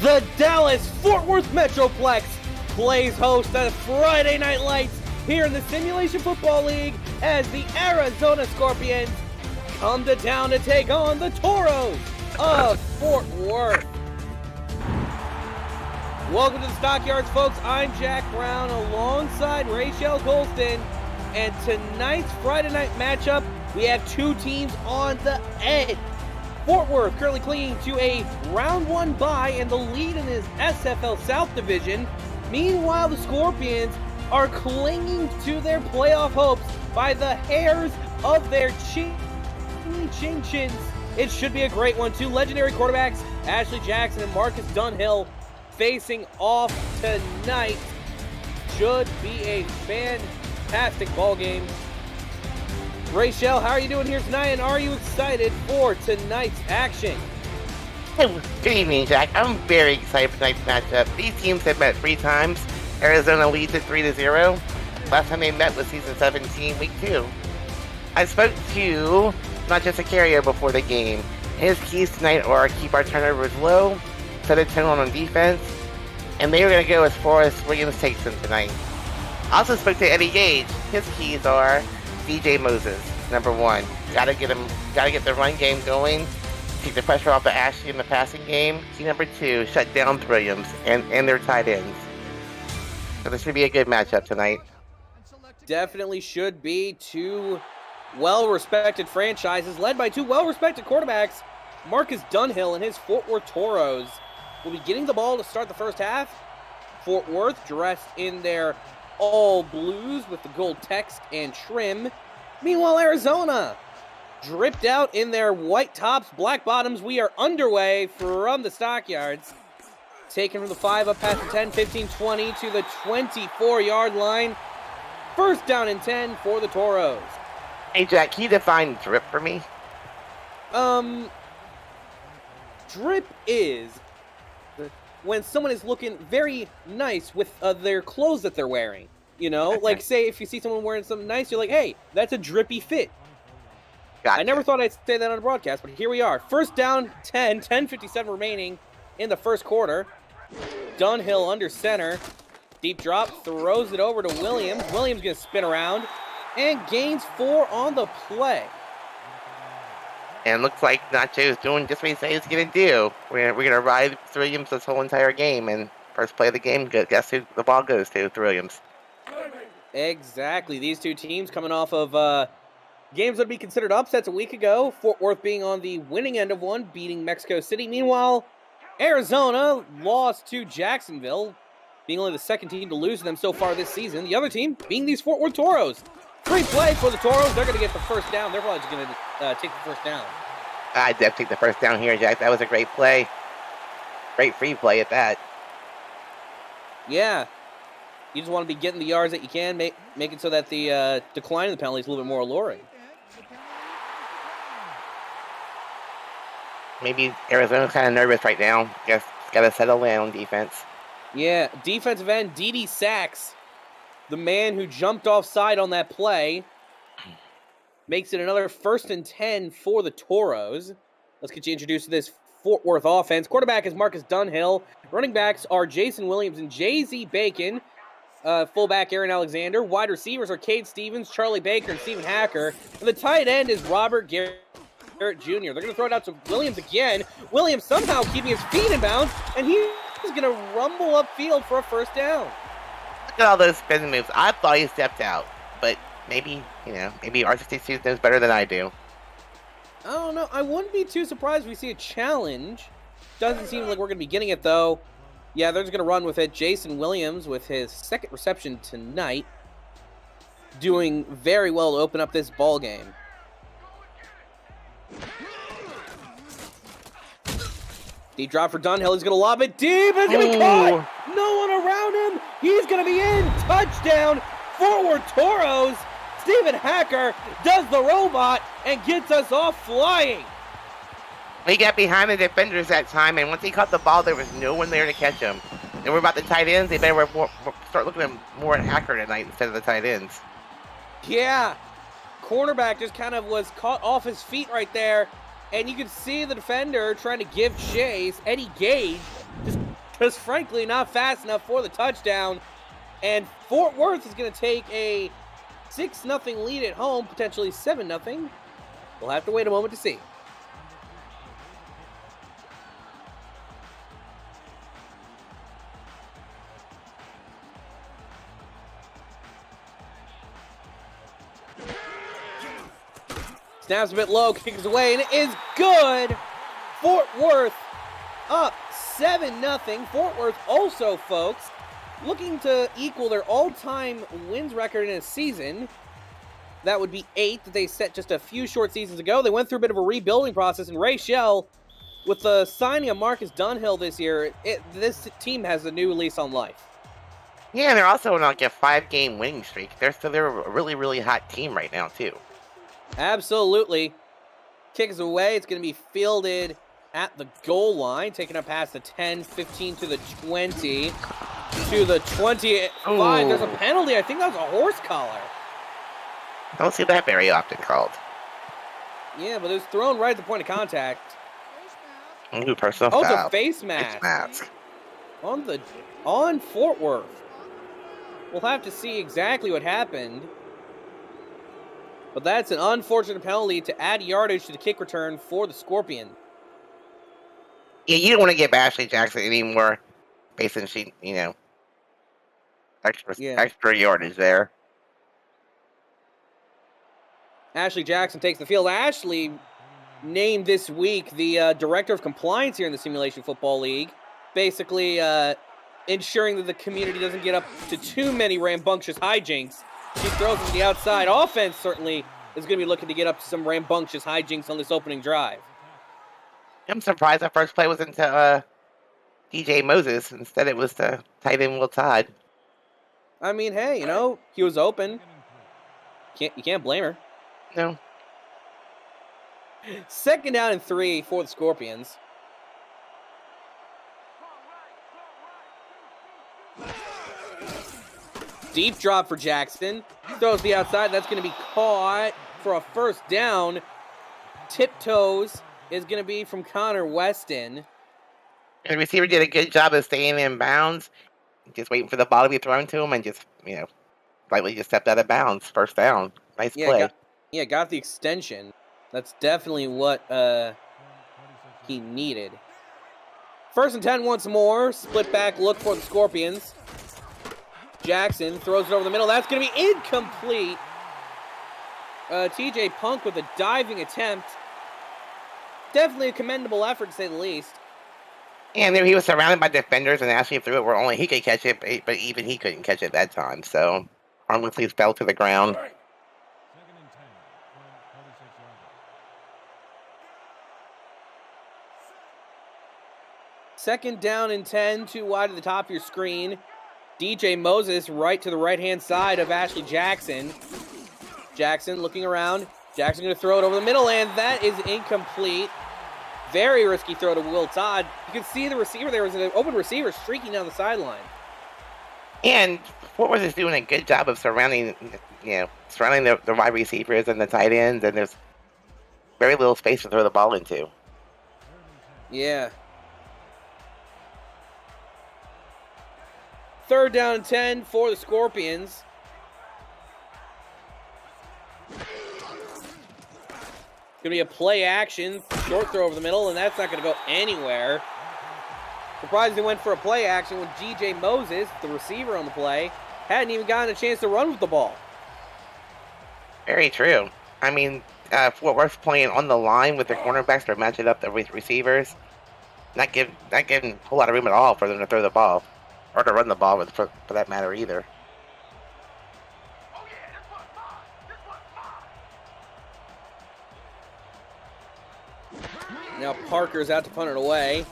The Dallas-Fort Worth Metroplex plays host to Friday Night Lights here in the Simulation Football League as the Arizona Scorpions come to town to take on the Toros of Fort Worth. Welcome to the Stockyards, folks. I'm Jack Brown alongside Rachel Golston, and tonight's Friday night matchup, we have two teams on the edge. Fort Worth currently clinging to a round one bye and the lead in his SFL South Division. Meanwhile, the Scorpions are clinging to their playoff hopes by the hairs of their chins. It should be a great one. Two legendary quarterbacks, Ashley Jackson and Marcus Dunhill, facing off tonight. Should be a fantastic ball game. Rachel, how are you doing here tonight, and are you excited for tonight's action? Good evening, Jack. I'm very excited for tonight's matchup. These teams have met 3 times. Arizona leads at 3-0. Last time they met was season 17, week 2. I spoke to not just a carrier before the game. His keys tonight are keep our turnovers low, set a tone on defense, and they were going to go as far as Williams takes them tonight. I also spoke to Eddie Gage. His keys are DJ Moses, number 1. Gotta get the run game going. Take the pressure off of Ashley in the passing game. Key number 2, shut down Williams and their tight ends. So this should be a good matchup tonight. Definitely should be. Two well-respected franchises led by two well-respected quarterbacks. Marcus Dunhill and his Fort Worth Toros will be getting the ball to start the first half. Fort Worth dressed in their all blues with the gold text and trim. Meanwhile, Arizona dripped out in their white tops, black bottoms. We are underway from the Stockyards. Taken from the 5 up past the 10, 15, 20 to the 24-yard line. First down and 10 for the Toros. Hey, Jack, can you define drip for me? Drip is when someone is looking very nice with their clothes that they're wearing. You know, like say if you see someone wearing something nice, you're like, hey, that's a drippy fit. Gotcha. I never thought I'd say that on a broadcast, but here we are. First down, 10:57 remaining in the first quarter. Dunhill under center. Deep drop, throws it over to Williams. Williams going to spin around and gains 4 on the play. And looks like Nacho's doing just what he said he's going to do. We're going to ride Williams this whole entire game. And first play of the game, guess who the ball goes to? Williams. Exactly. These two teams coming off of games that would be considered upsets a week ago. Fort Worth being on the winning end of one, beating Mexico City. Meanwhile, Arizona lost to Jacksonville, being only the second team to lose to them so far this season. The other team being these Fort Worth Toros. Free play for the Toros. They're going to get the first down. They're probably just going to take the first down. I'd take the first down here, Jack. That was a great play. Great free play at that. Yeah. You just want to be getting the yards that you can, make it so that the decline in the penalty is a little bit more alluring. Maybe Arizona's kind of nervous right now. Guess got to settle in on defense. Yeah, defensive end Dede Sachs, the man who jumped offside on that play, makes it another 1st and 10 for the Toros. Let's get you introduced to this Fort Worth offense. Quarterback is Marcus Dunhill. Running backs are Jason Williams and Jay-Z Bacon. Fullback Aaron Alexander. Wide receivers are Cade Stevens, Charlie Baker, and Stephen Hacker. And the tight end is Robert Garrett Jr. They're going to throw it out to Williams again. Williams somehow keeping his feet in bounds, and he's going to rumble upfield for a first down. Look at all those spin moves. I thought he stepped out, but maybe R62 knows better than I do. I don't know. I wouldn't be too surprised if we see a challenge. Doesn't seem like we're going to be getting it, though. Yeah, they're just going to run with it. Jason Williams with his second reception tonight, doing very well to open up this ball game. Deep drop for Dunhill. He's going to lob it deep. It's going to be caught. No one around him. He's going to be in. Touchdown. Fort Worth Toros. Stephen Hacker does the robot and gets us off flying. He got behind the defenders that time, and once he caught the ball, there was no one there to catch him. And we're about the tight ends. They better start looking more at Hacker tonight instead of the tight ends. Yeah. Cornerback just kind of was caught off his feet right there. And you can see the defender trying to give chase. Eddie Gage just Just frankly not fast enough for the touchdown. And Fort Worth is going to take a 6-0 lead at home, potentially 7-0. We'll have to wait a moment to see. Snaps a bit low, kicks away, and it is good. Fort Worth up 7-0. Fort Worth also, folks, looking to equal their all-time wins record in a season. That would be 8 that they set just a few short seasons ago. They went through a bit of a rebuilding process, and Ray Shell, with the signing of Marcus Dunhill this year, this team has a new lease on life. Yeah, and they're also on like a 5-game winning streak. They're a really, really hot team right now, too. Absolutely. Kick is away. It's going to be fielded at the goal line, taking up past the 10, 15 to the 20, to the 25. Ooh. There's a penalty. I think that was a horse collar. Don't see that very often called. Yeah, but it was thrown right at the point of contact. Ooh, personal Oh, foul. it's a face mask. Face mask. On Fort Worth. We'll have to see exactly what happened. But that's an unfortunate penalty to add yardage to the kick return for the Scorpion. Yeah, you don't want to give Ashley Jackson any more based on extra yardage there. Ashley Jackson takes the field. Ashley named this week the Director of Compliance here in the Simulation Football League. Basically ensuring that the community doesn't get up to too many rambunctious hijinks. She throws it to the outside. Offense certainly is going to be looking to get up to some rambunctious hijinks on this opening drive. I'm surprised that first play wasn't to DJ Moses. Instead, it was to tight end Will Todd. I mean, hey, he was open. You can't blame her. No. 2nd down and 3 for the Scorpions. Deep drop for Jackson. Throws the outside. That's going to be caught for a first down. Tiptoes is going to be from Connor Weston. And the receiver did a good job of staying in bounds, just waiting for the ball to be thrown to him, and just, slightly just stepped out of bounds. First down. Nice play. Got the extension. That's definitely what he needed. 1st and 10 once more. Split back look for the Scorpions. Jackson throws it over the middle. That's going to be incomplete. TJ Punk with a diving attempt. Definitely a commendable effort, to say the least. And he was surrounded by defenders and Ashley threw it where only he could catch it, but even he couldn't catch it that time. So, harmlessly fell to the ground. Second down and 10, too wide to the top of your screen. DJ Moses right to the right-hand side of Ashley Jackson. Jackson looking around. Jackson going to throw it over the middle, and that is incomplete. Very risky throw to Will Todd. You can see the receiver. There was an open receiver streaking down the sideline. And Fort Worth is doing a good job of surrounding the wide receivers and the tight ends, and there's very little space to throw the ball into. Yeah. 3rd down and 10 for the Scorpions. Going to be a play action, short throw over the middle, and that's not going to go anywhere. Surprised they went for a play action when G.J. Moses, the receiver on the play, hadn't even gotten a chance to run with the ball. Very true. I mean, Fort Worth playing on the line with their cornerbacks to match it up with receivers, not giving a whole lot of room at all for them to throw the ball, or to run the ball for that matter either. Now Parker's out to punt it away.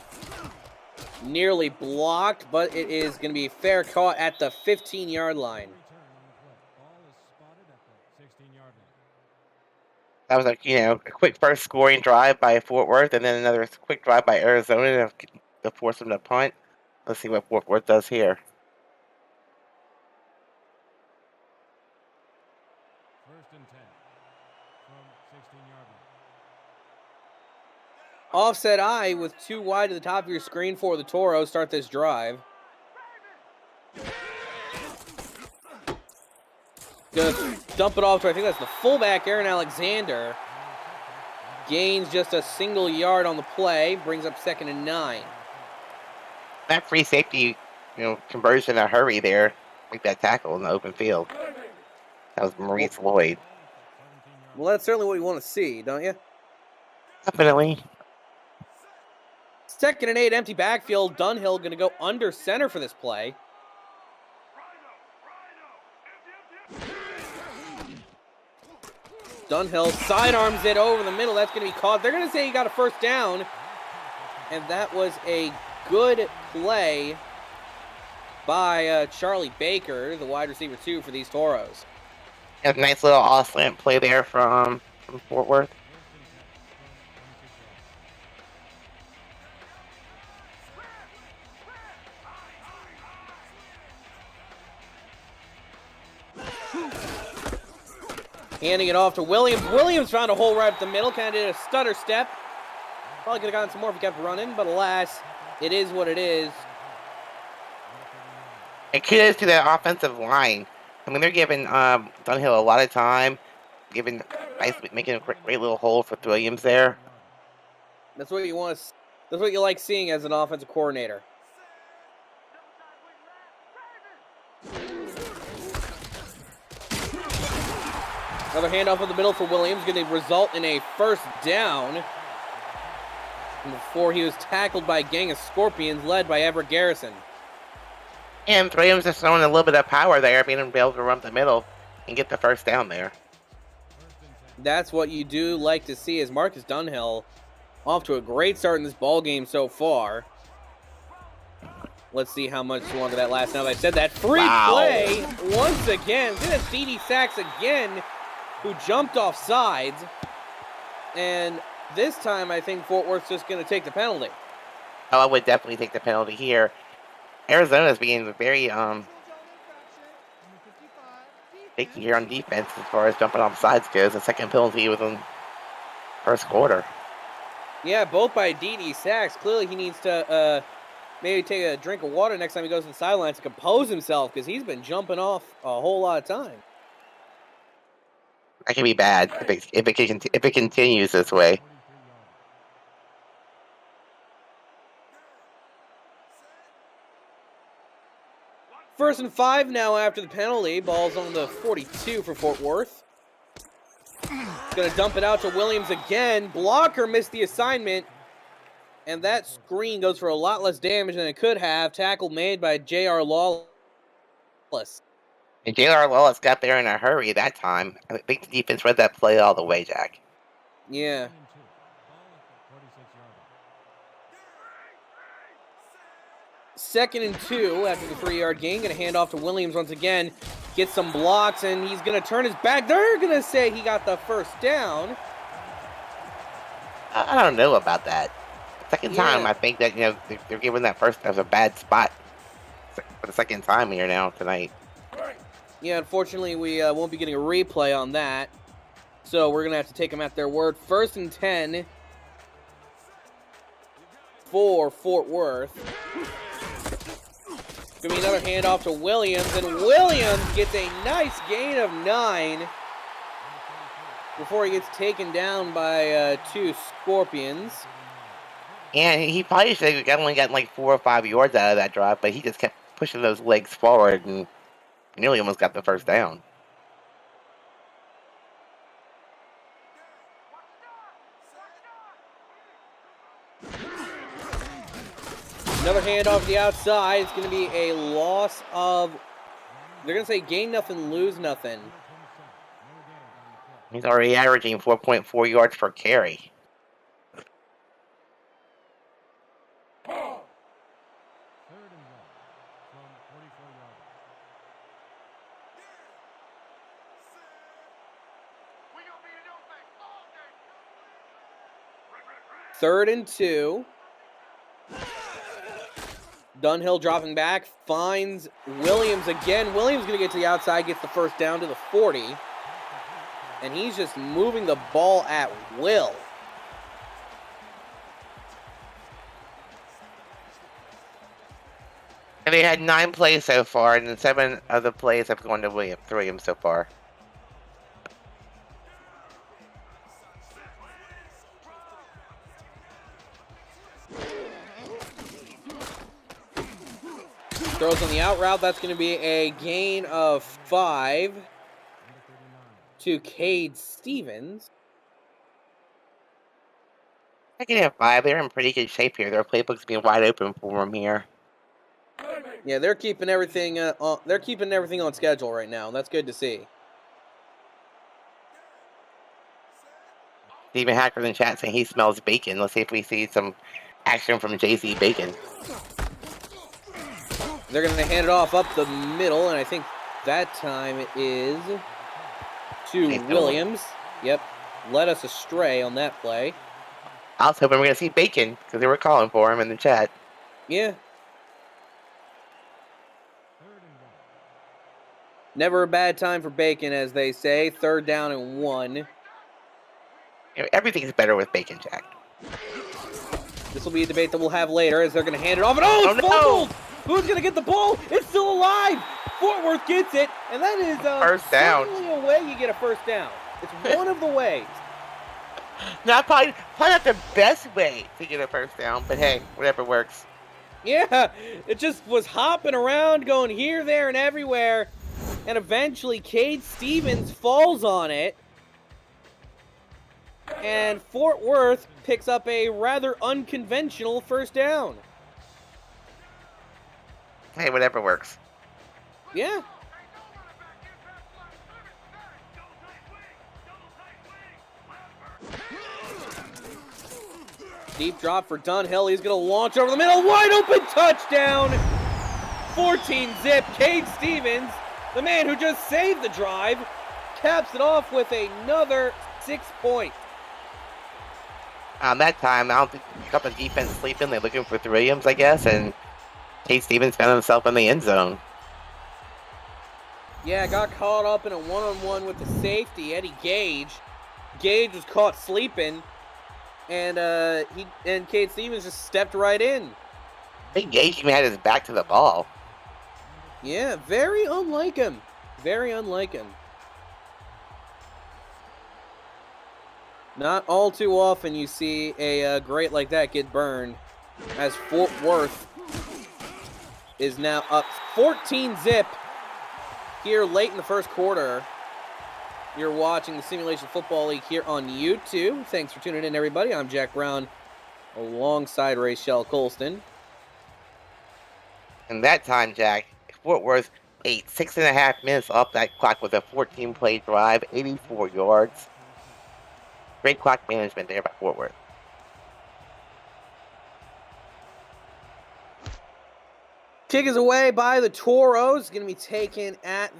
Nearly blocked, but it is going to be fair caught at the 15-yard line. That was a quick first scoring drive by Fort Worth, and then another quick drive by Arizona to force them to punt. Let's see what Fort Worth does here. 1st and 10 from 16-yard Offset I with 2 wide to the top of your screen for the Toro. Start this drive. Gonna dump it off to, I think that's the fullback, Aaron Alexander. Gains just a single yard on the play. Brings up 2nd and 9. That free safety, conversion in a hurry there. Make that tackle in the open field. That was Maurice Lloyd. Well, that's certainly what you want to see, don't you? Definitely. 2nd and 8, empty backfield. Dunhill going to go under center for this play. Dunhill sidearms it over the middle. That's going to be caught. They're going to say he got a first down. And that was a good play by Charlie Baker, the wide receiver 2 for these Toros. A nice little off-slant play there from Fort Worth. Handing it off to Williams. Williams found a hole right up the middle. Kind of did a stutter step. Probably could have gotten some more if he kept running, but alas, it is what it is. And kudos to the offensive line. I mean, they're giving Dunhill a lot of time, making a great little hole for Williams there. That's what you want. That's what you like seeing as an offensive coordinator. Another handoff in the middle for Williams, going to result in a first down. Before he was tackled by a gang of Scorpions led by Everett Garrison. And Williams is throwing a little bit of power there, being able to run up the middle and get the first down there. That's what you do like to see, as Marcus Dunhill off to a great start in this ball game so far. Let's see how much longer that lasts. Now that I said that, free play once again. This is D.D. Sachs again, who jumped off sides. And this time, I think Fort Worth's just going to take the penalty. Oh, I would definitely take the penalty here. Arizona's being very picky here on defense as far as jumping off sides goes. The second penalty was in first quarter. Yeah, both by D.D. Sachs. Clearly, he needs to maybe take a drink of water next time he goes to the sidelines to compose himself, because he's been jumping off a whole lot of time. That can be bad if it continues this way. First and 5 now after the penalty. Ball's on the 42 for Fort Worth. Going to dump it out to Williams again. Blocker missed the assignment. And that screen goes for a lot less damage than it could have. Tackle made by J.R. Lawless. And J.R. Lawless got there in a hurry that time. I think the defense read that play all the way, Jack. Yeah. Second and 2 after the 3-yard gain. Going to hand off to Williams once again. Get some blocks, and he's going to turn his back. They're going to say he got the first down. I don't know about that. Second time, I think that, they're giving that first as a bad spot for the second time here now tonight. Yeah, unfortunately, we won't be getting a replay on that. So we're going to have to take them at their word. First and 10 for Fort Worth. Going to be another handoff to Williams, and Williams gets a nice gain of 9 before he gets taken down by 2 Scorpions. And he probably should have only gotten like 4 or 5 yards out of that drive, but he just kept pushing those legs forward and nearly almost got the first down. Another handoff to the outside. It's going to be a loss of... They're going to say gain nothing, lose nothing. He's already averaging 4.4 yards per carry. Third and 2. Dunhill dropping back, finds Williams again. Williams going to get to the outside, gets the first down to the 40. And he's just moving the ball at will. And they had 9 plays so far, and 7 of the plays have gone to Williams so far. Throws on the out route. That's going to be a gain of 5 to Cade Stevens. Second and 5, they're in pretty good shape here. Their playbook's being wide open for them here. Yeah, they're keeping everything. They're keeping everything on schedule right now. And that's good to see. Stephen Hacker in the chat saying he smells bacon. Let's see if we see some action from JC Bacon. They're going to hand it off up the middle, and I think that time it is to Williams. Yep, led us astray on that play. I was hoping we were going to see Bacon, because they were calling for him in the chat. Yeah. Never a bad time for Bacon, as they say. 3rd down and 1. You know, everything's better with Bacon, Jack. This will be a debate that we'll have later, as they're going to hand it off. And it's fumbled! No. Who's going to get the ball? It's still alive! Fort Worth gets it, and that is first down. Certainly a way you get a first down. It's one of the ways. Probably not the best way to get a first down, but hey, whatever works. Yeah, it just was hopping around, going here, there, and everywhere. And eventually, Cade Stevens falls on it. And Fort Worth picks up a rather unconventional first down. Hey, whatever works. Yeah. Deep drop for Dunhill. He's going to launch over the middle. Wide open touchdown. 14-zip. Cade Stevens, the man who just saved the drive, caps it off with another 6 points. That time, I don't think a couple of defense sleeping. They're looking for Williams, I guess, and Cade Stevens found himself in the end zone. Yeah, got caught up in a one-on-one with the safety, Eddie Gage. Gage was caught sleeping, and Cade Stevens just stepped right in. I think Gage even had his back to the ball. Yeah, very unlike him. Very unlike him. Not all too often you see a great like that get burned, as Fort Worth is now up 14-zip here late in the first quarter. You're watching the Simulation Football League here on YouTube. Thanks for tuning in, everybody. I'm Jack Brown alongside Rachel Colston. And that time, Jack, Fort Worth ate 6.5 minutes off that clock with a 14-play drive, 84 yards. Great clock management there by Fort Worth. Kick is away by the Toros. Going to be taken at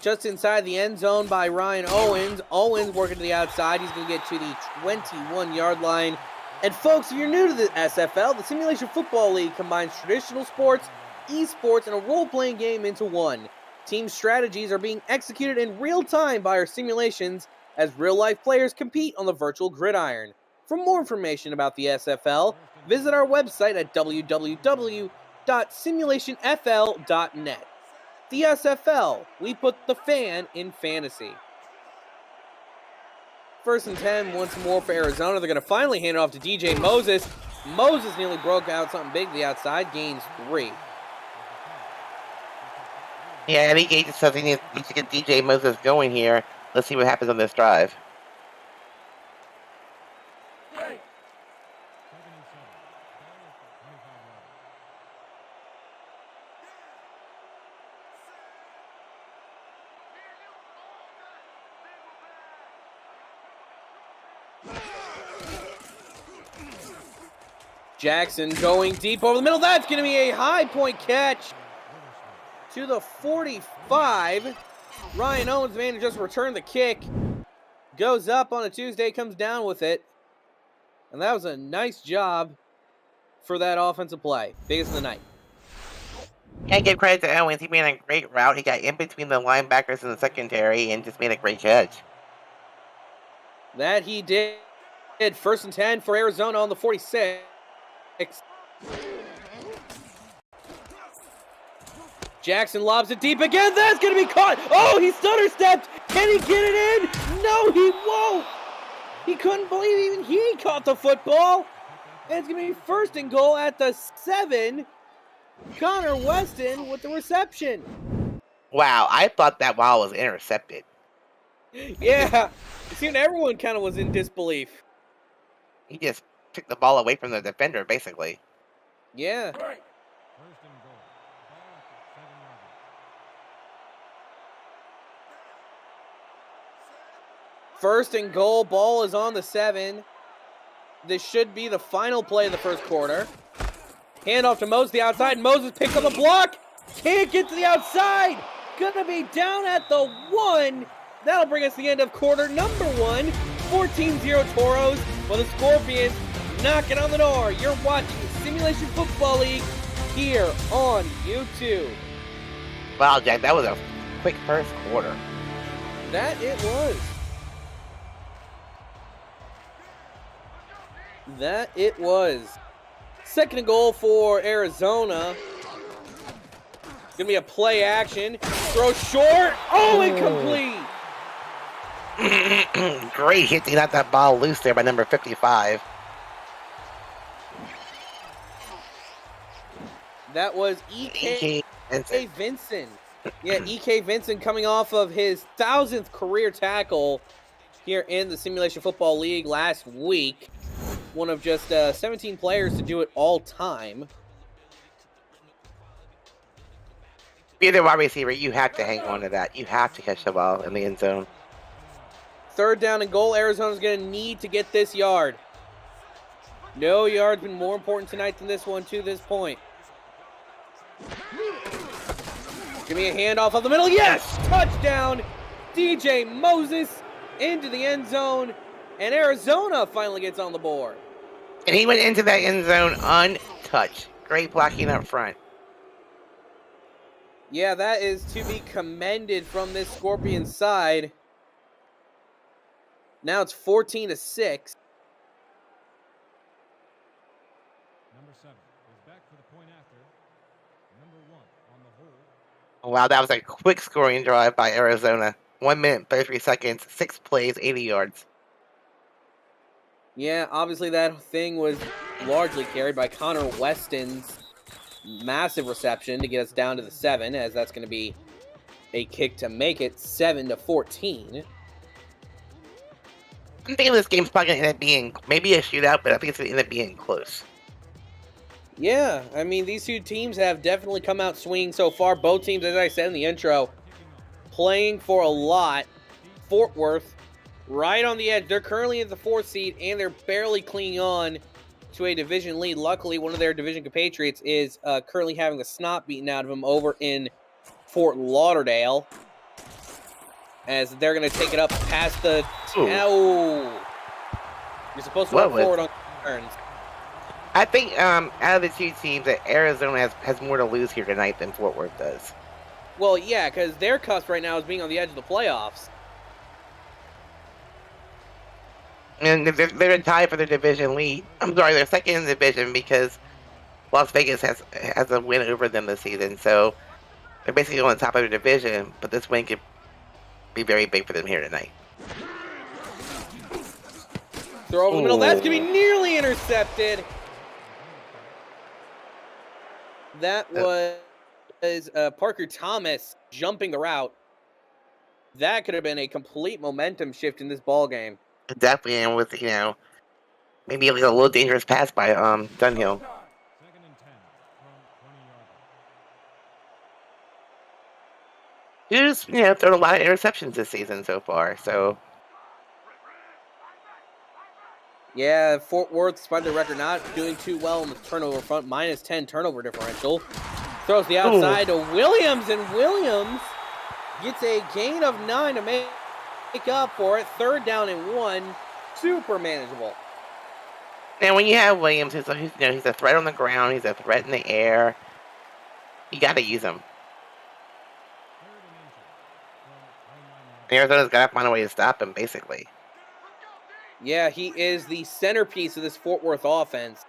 just inside the end zone by Ryan Owens. Owens working to the outside. He's going to get to the 21-yard line. And folks, if you're new to the SFL, the Simulation Football League combines traditional sports, esports, and a role-playing game into one. Team strategies are being executed in real time by our simulations as real-life players compete on the virtual gridiron. For more information about the SFL, visit our website at www.simulationfl.net. The SFL, we put the fan in fantasy. 1st and 10 once more for Arizona. They're going to finally hand it off to DJ Moses. Moses nearly broke out something big to the outside, gains 3. Yeah, Eddie Gage says he needs to get DJ Moses going here. Let's see what happens on this drive. Jackson going deep over the middle. That's going to be a high point catch to the 45. Ryan Owens, man, who just returned the kick, goes up on a Tuesday, comes down with it. And that was a nice job for that offensive play. Biggest of the night. Can't give credit to Owens. He made a great route. He got in between the linebackers and the secondary and just made a great catch. That he did. 1st and 10 for Arizona on the 46. Jackson lobs it deep again. That's going to be caught. Oh, he stutter stepped. Can he get it in? No, he won't. He couldn't believe even he caught the football. And it's going to be first and goal at the 7. Connor Weston with the reception. Wow, I thought that ball was intercepted. Yeah, it seemed everyone kind of was in disbelief. He just took the ball away from the defender, basically. Yeah. First and goal, ball is on the 7. This should be the final play of the first quarter. Handoff to Moses, the outside. Moses picks up a block. Can't get to the outside. Gonna be down at the 1. That'll bring us to the end of quarter number 1. 14-0 Toros, while the Scorpions knocking on the door. You're watching Simulation Football League here on YouTube. Wow, Jack, that was a quick first quarter. That it was. That it was. Second and goal for Arizona. Gonna be a play action. Throw short. Oh, incomplete. Great hit to get that ball loose there by number 55. That was E.K. Vincent. Yeah, E.K. Vincent coming off of his 1,000th career tackle here in the Simulation Football League last week. One of just 17 players to do it all time. Be the wide receiver, you have to hang on to that. You have to catch the ball in the end zone. Third down and goal. Arizona's going to need to get this yard. No yard's been more important tonight than this one to this point. Give me a handoff of the middle. Yes! Touchdown! DJ Moses into the end zone. And Arizona finally gets on the board. And he went into that end zone untouched. Great blocking up front. Yeah, that is to be commended from this Scorpion side. Now it's 14-6. Number 7 is back for the point after. Number 1 on the hold. Wow, that was a quick scoring drive by Arizona. 1 minute, 33 seconds, 6 plays, 80 yards. Yeah, obviously that thing was largely carried by Connor Weston's massive reception to get us down to the 7, as that's going to be a kick to make it 7-14. I'm thinking this game's probably going to end up being maybe a shootout, but I think it's going to end up being close. Yeah, I mean, these two teams have definitely come out swinging so far. Both teams, as I said in the intro, playing for a lot. Fort Worth, right on the edge. They're currently at the 4th seed, and they're barely clinging on to a division lead. Luckily, one of their division compatriots is currently having the snot beaten out of them over in Fort Lauderdale, as they're going to take it up past the... Oh! You're supposed to run forward on turns. I think out of the two teams, that Arizona has more to lose here tonight than Fort Worth does. Well, yeah, because their cusp right now is being on the edge of the playoffs. And they're in tie for their division lead. I'm sorry, they're second in the division because Las Vegas has a win over them this season. So they're basically on the top of their division, but this win could be very big for them here tonight. Throw over the middle. That's going to be nearly intercepted. That was Parker Thomas jumping the route. That could have been a complete momentum shift in this ball game. Definitely, and with, maybe like a little dangerous pass by Dunhill. 2nd and 10 from 20 yards. He's, thrown a lot of interceptions this season so far, so... Yeah, Fort Worth, despite their record, not doing too well on the turnover front. -10 turnover differential. Throws the outside to Williams, and Williams gets a gain of 9 to make up for it. 3rd down and 1. Super manageable. And when you have Williams, he's a threat on the ground, he's a threat in the air. You got to use him. Arizona's got to find a way to stop him, basically. Yeah, he is the centerpiece of this Fort Worth offense.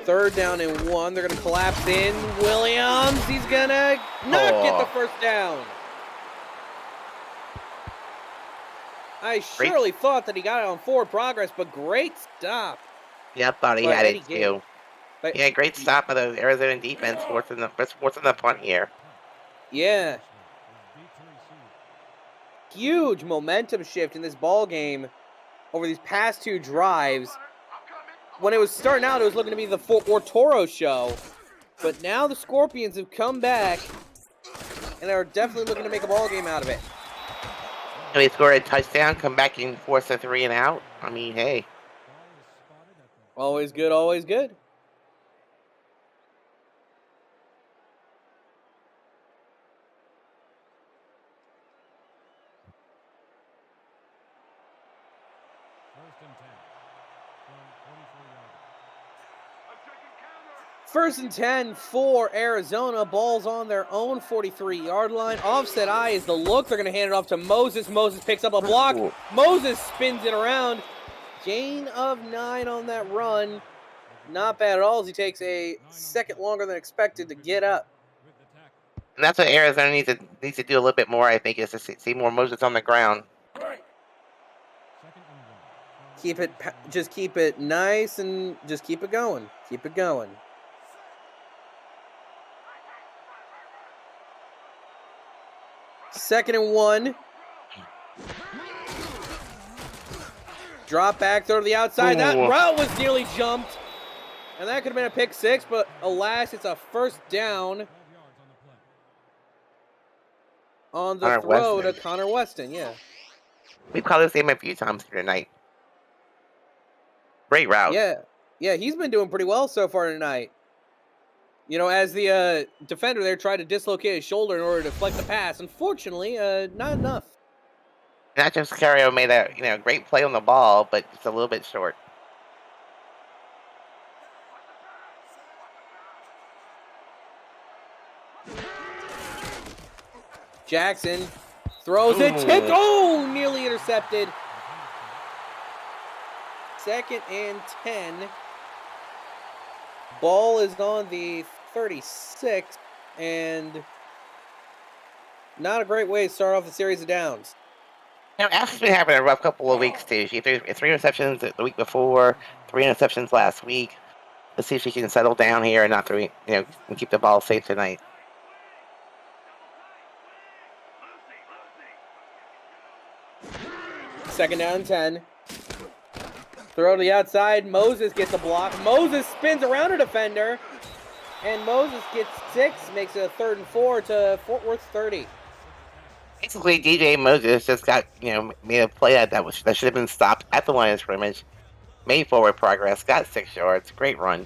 Third down and 1. They're going to collapse in. Williams, he's going to not get the first down. I surely thought that he got it on forward progress, but great stop. Yeah, I thought he But had Eddie it Gay. too. But, Yeah, great stop by the Arizona defense, forcing the punt here. yeah. Huge momentum shift in this ball game over these past 2 drives. When it was starting out, it was looking to be the Fort Worth Toro show. But now the Scorpions have come back and are definitely looking to make a ball game out of it. So he scored a touchdown, come back and force a 3 and out. I mean, hey. Always good, always good. First and 10 for Arizona. Ball's on their own 43-yard line. Offset eye is the look. They're going to hand it off to Moses. Moses picks up a block. Ooh. Moses spins it around. Gain of 9 on that run. Not bad at all as he takes a second longer than expected to get up. And that's what Arizona needs to do a little bit more, I think, is to see more Moses on the ground. Just keep it nice and just keep it going. Keep it going. Second and 1. Drop back, throw to the outside. Ooh. That route was nearly jumped. And that could have been a pick 6, but alas, it's a first down on the throw to Connor Weston, yeah. We've called this game a few times here tonight. Great route. Yeah, he's been doing pretty well so far tonight. You know, as the defender there tried to dislocate his shoulder in order to deflect the pass. Unfortunately, not enough. Nacho Sicario made a great play on the ball, but it's a little bit short. Jackson throws it, tipped, nearly intercepted. Second and 10. Ball is on the 36, and not a great way to start off the series of downs. Ash's been having a rough couple of weeks too. She threw 3 interceptions the week before, 3 interceptions last week. Let's see if she can settle down here and not and keep the ball safe tonight. Second down and 10. Throw to the outside. Moses gets a block. Moses spins around a defender. And Moses gets 6. Makes it a 3rd and 4 to Fort Worth 30. Basically, DJ Moses just got, made a play that should have been stopped at the line of scrimmage. Made forward progress. Got 6 yards. Great run.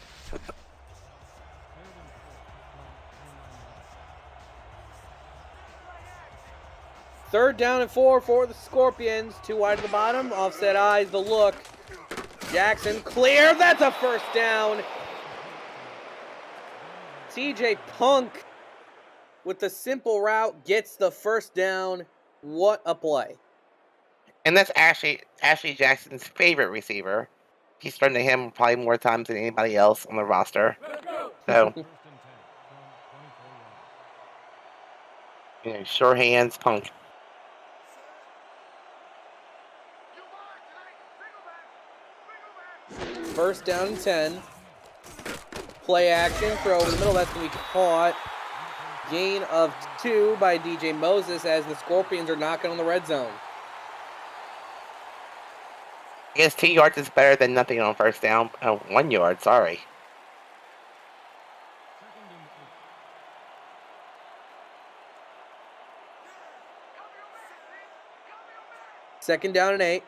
Third down and 4 for the Scorpions. 2 wide to the bottom. Offset eyes, the look. Jackson clear. That's a first down. TJ Punk with the simple route gets the first down. What a play. And that's Ashley Jackson's favorite receiver. He's thrown to him probably more times than anybody else on the roster. So, sure hands, Punk. First down and 10. Play action, throw over the middle. That's going to be caught. Gain of 2 by DJ Moses as the Scorpions are knocking on the red zone. I guess 2 yards is better than nothing on first down. 1 yard, sorry. Second down and 8.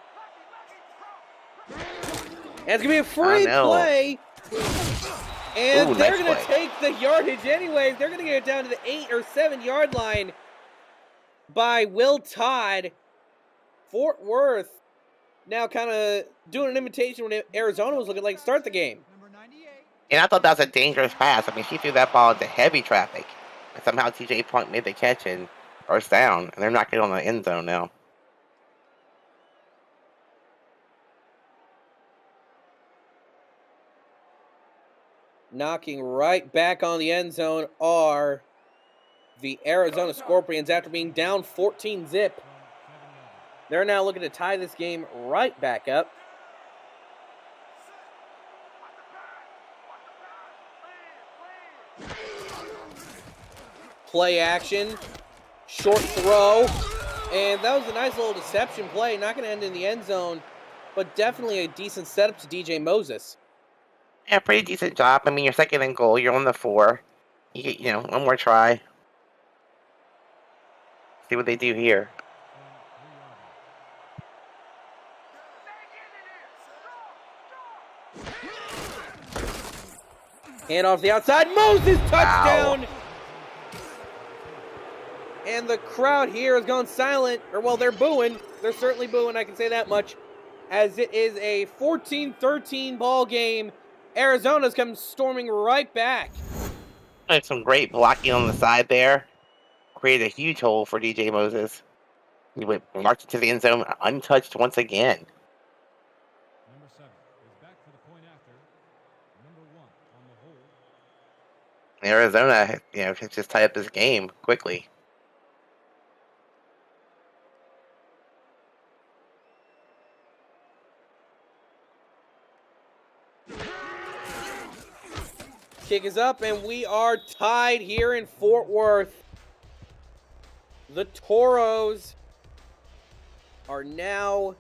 And it's going to be a free play. And they're going to take the yardage anyways. They're going to get it down to the 8 or 7 yard line by Will Todd. Fort Worth now kind of doing an imitation when Arizona was looking like to start the game. And I thought that was a dangerous pass. I mean, she threw that ball into heavy traffic. And somehow TJ Punk made the catch and first down. And they're not getting on the end zone now. Knocking right back on the end zone are the Arizona Scorpions after being down 14-zip. They're now looking to tie this game right back up. Play action, short throw, and that was a nice little deception play. Not going to end in the end zone, but definitely a decent setup to DJ Moses. Yeah, pretty decent job. I mean, you're second and goal. You're on the 4. You get, one more try. See what they do here. Hand off the outside. Moses, touchdown! Wow. And the crowd here has gone silent. Or, well, they're booing. They're certainly booing, I can say that much. As it is a 14-13 ball game. Arizona's come storming right back. Like some great blocking on the side there. Created a huge hole for DJ Moses. He went marched into the end zone untouched once again. Number 7 is back for the point after. Number 1 on the hold. Arizona, has just tied up this game quickly. Kick is up, and we are tied here in Fort Worth. The Toros are now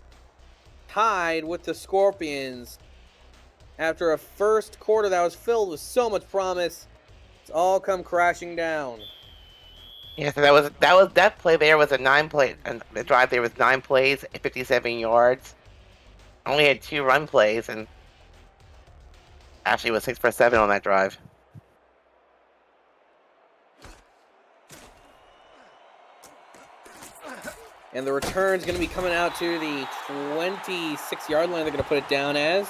tied with the Scorpions. After a first quarter that was filled with so much promise, it's all come crashing down. Yeah, so that play there was a 9-play, and the drive there was 9 plays, 57 yards. Only had 2 run plays, and Ashley was 6 for 7 on that drive. And the return's going to be coming out to the 26-yard line. They're going to put it down as.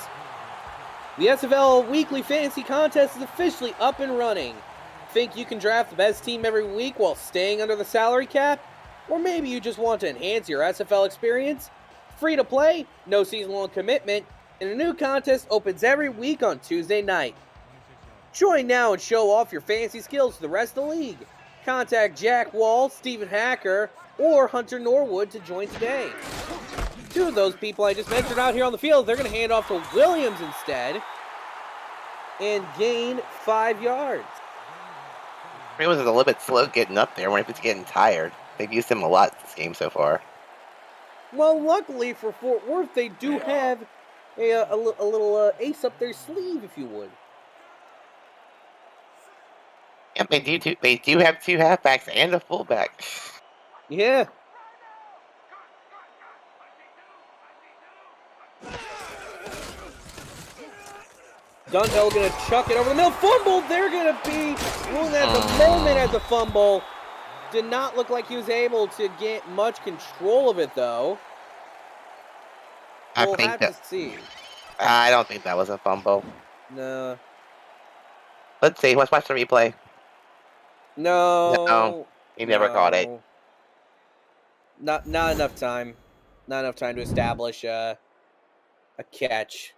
The SFL Weekly Fantasy Contest is officially up and running. Think you can draft the best team every week while staying under the salary cap? Or maybe you just want to enhance your SFL experience? Free to play, no season-long commitment, and a new contest opens every week on Tuesday night. Join now and show off your fantasy skills to the rest of the league. Contact Jack Wall, Stephen Hacker, or Hunter Norwood to join today. 2 of those people I just mentioned out here on the field, they're going to hand off to Williams instead and gain 5 yards. Williams is a little bit slow getting up there when he's getting tired. They've used him a lot this game so far. Well, luckily for Fort Worth, they do have a little ace up their sleeve, if you would. Yep, they do have 2 halfbacks and a fullback. Yeah. Dunhill going to chuck it over the middle. Fumble! They're going to be ruling that at the moment as a fumble. Did not look like he was able to get much control of it, though. We'll have to see. I don't think that was a fumble. No. Let's see. Let's watch the replay. No. He never caught it. Not enough time. Not enough time to establish a catch.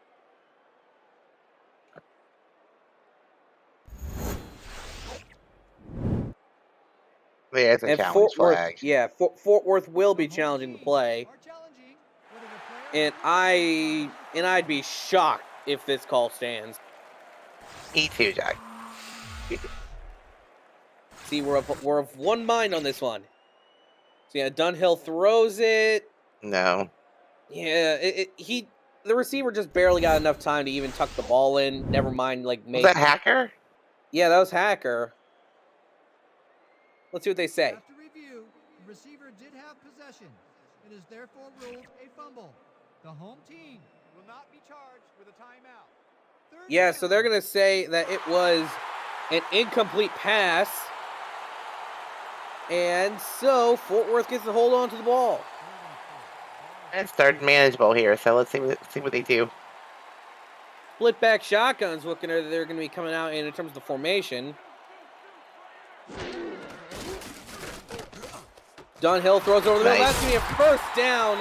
There's a challenge flag. Fort Worth will be challenging the play. And I'd be shocked if this call stands. Me too, Jack. See, we're of one mind on this one. So yeah, Dunhill throws it. No. Yeah, the receiver just barely got enough time to even tuck the ball in. Never mind, Was that Hacker? Yeah, that was Hacker. Let's see what they say. After review, the receiver did have possession. It is therefore ruled a fumble. The home team will not be charged with a timeout. Yeah, so they're going to say that it was an incomplete pass. And so Fort Worth gets to hold on to the ball. It's third manageable here, so let's see what they do. Split back shotguns looking at they're going to be coming out in terms of the formation. Dunhill throws over the middle. That's going to be a first down.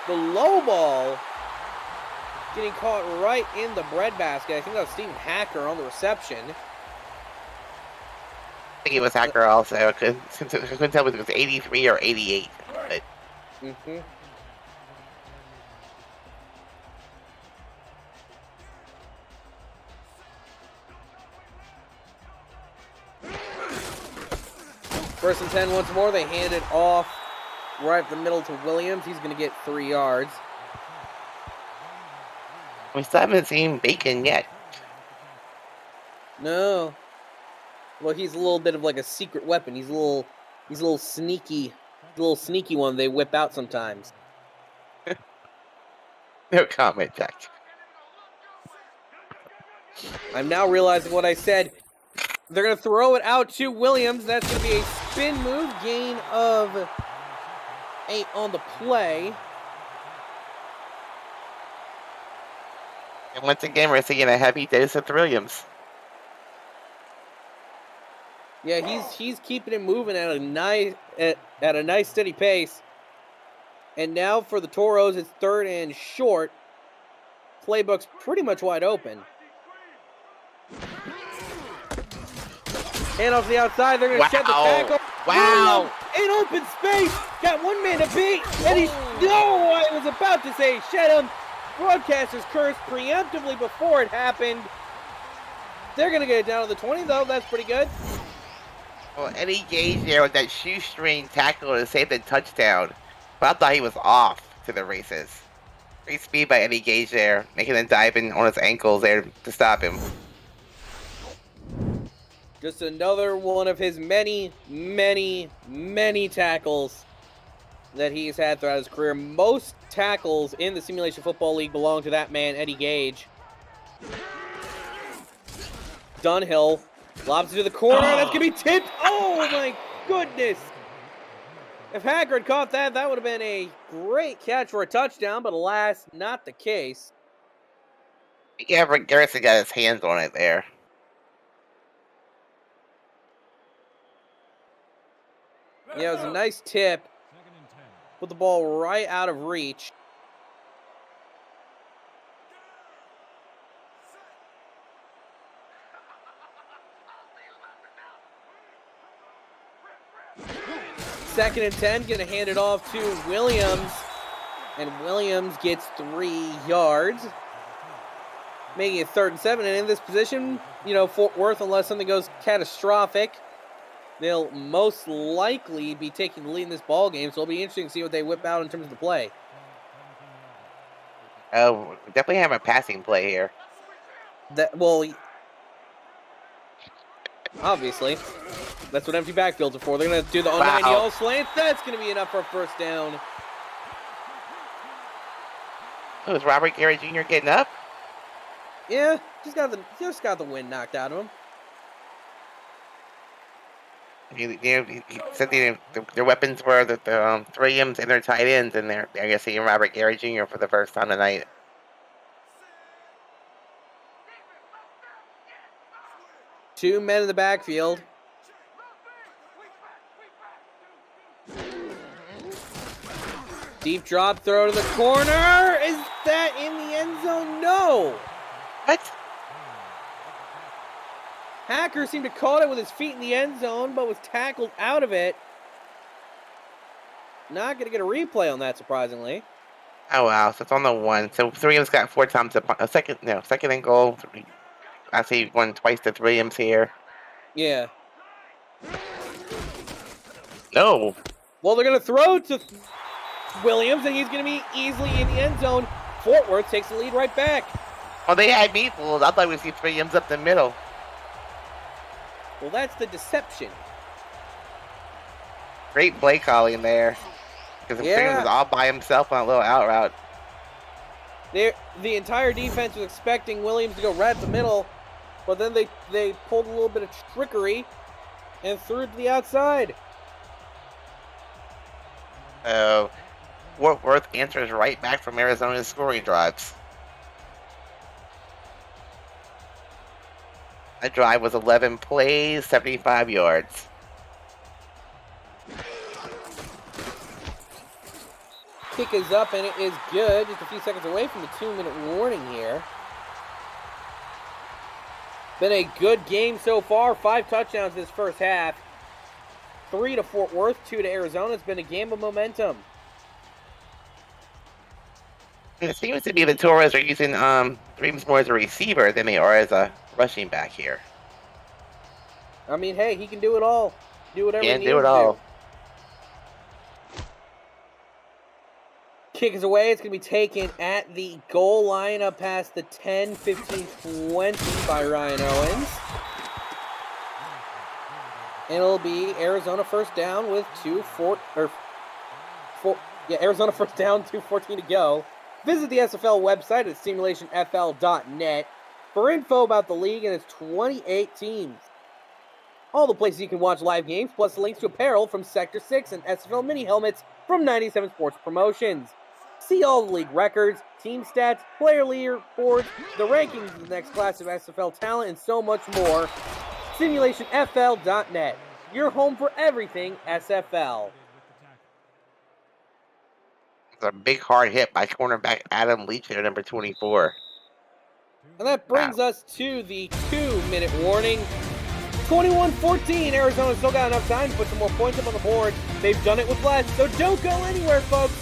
The low ball getting caught right in the breadbasket. I think that was Stephen Hacker on the reception. I think it was Hacker also. I couldn't tell if it was 83 or 88. But Mm-hmm. First and 10 once more. They hand it off right up the middle to Williams. He's going to get 3 yards. we still haven't seen Bacon yet. No. Well, he's a little bit of like a secret weapon. He's a little sneaky one they whip out sometimes. No comment, Jack. I'm now realizing what I said. They're going to throw it out to Williams. That's going to be a spin move. Gain of 8 on the play. And once again, we're seeing a heavy dose of Williams. Yeah, he's keeping it moving at a nice steady pace. And now for the Toros, it's 3rd and short. Playbook's pretty much wide open. Hand off the outside. They're going to shed the tackle. Wow. In open space. Got one man to beat. And he's... No, I was about to say shed him. Broadcasters cursed preemptively before it happened. They're going to get it down to the 20, though. That's pretty good. Well, Eddie Gage there with that shoestring tackle to save the touchdown. But I thought he was off to the races. Great speed by Eddie Gage there, making him dive in on his ankles there to stop him. Just another one of his many, many, many tackles that he's had throughout his career. Most tackles in the Simulation Football League belong to that man, Eddie Gage. Dunhill lobs it to the corner. That's going to be tipped. Oh, my goodness. If Hacker had caught that, that would have been a great catch for a touchdown, but alas, not the case. Yeah, Rick Garrison got his hands on it there. Yeah, it was a nice tip. Put the ball right out of reach. Second and 10, going to hand it off to Williams. And Williams gets 3 yards. Making it 3rd and 7. And in this position, Fort Worth, unless something goes catastrophic, they'll most likely be taking the lead in this ball game. So it'll be interesting to see what they whip out in terms of the play. Oh, we definitely have a passing play here. Obviously. That's what empty backfields are for. They're going to do the on-9 yellow slant. That's going to be enough for a first down. Oh, is Robert Gary Jr. getting up? Yeah, just got the wind knocked out of him. He said their weapons were the 3Ms and their tight ends, and I guess seeing Robert Gary Jr. for the first time tonight. Two men in the backfield. Deep drop throw to the corner. Is that in the end zone? No. What? Hacker seemed to caught it with his feet in the end zone, but was tackled out of it. Not going to get a replay on that, surprisingly. Oh, wow. So it's on the 1. So 3M's got 4 times a second and goal. I see one twice to 3M's here. Yeah. No. Well, they're going to throw to Williams, and he's going to be easily in the end zone. Fort Worth takes the lead right back. Well, they had meatballs. I thought we'd see 3M's up the middle. Well, that's the deception. Great play calling there. Because the Williams was all by himself on a little out route. The entire defense was expecting Williams to go right at the middle, but then they pulled a little bit of trickery and threw it to the outside. Fort Worth answers right back from Arizona's scoring drives. That drive was 11 plays, 75 yards. Kick is up, and it is good. Just a few seconds away from the 2-minute warning here. Been a good game so far. 5 touchdowns this first half. 3 to Fort Worth, 2 to Arizona. It's been a game of momentum. It seems to be the Torres are using Dreams more as a receiver than they are as a rushing back here. I mean, hey, he can do it all. Do whatever he Can't needs do it to all. do. Kick is away. It's going to be taken at the goal line up past the 10, 15, 20 by Ryan Owens. And it'll be Arizona first down with Arizona first down, 2:14 to go. Visit the SFL website at simulationfl.net for info about the league and its 28 teams. All the places you can watch live games, plus the links to apparel from Sector 6 and SFL mini helmets from 97 Sports Promotions. See all the league records, team stats, player leaderboards, the rankings of the next class of SFL talent, and so much more. Simulationfl.net, your home for everything SFL. It's a big hard hit by cornerback Adam Leach here, number 24. And that brings us to the 2-minute warning. 21-14, Arizona still got enough time to put some more points up on the board. They've done it with less, so don't go anywhere, folks.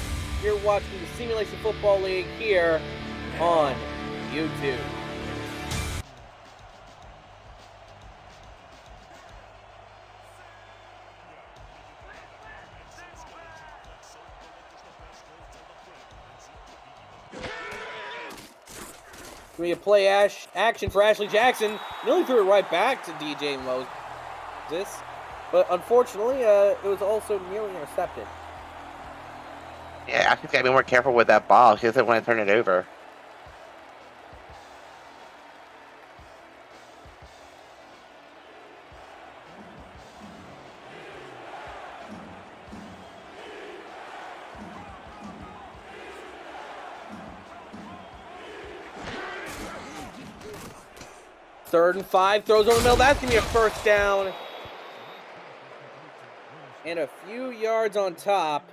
You're watching the Simulation Football League here on YouTube. We have play action for Ashley Jackson. Nearly threw it right back to DJ Moses, but unfortunately, it was also nearly intercepted. Yeah, Ashley's got to be more careful with that ball. She doesn't want to turn it over. Third and 5, throws over the middle. That's going to be a first down. And a few yards on top.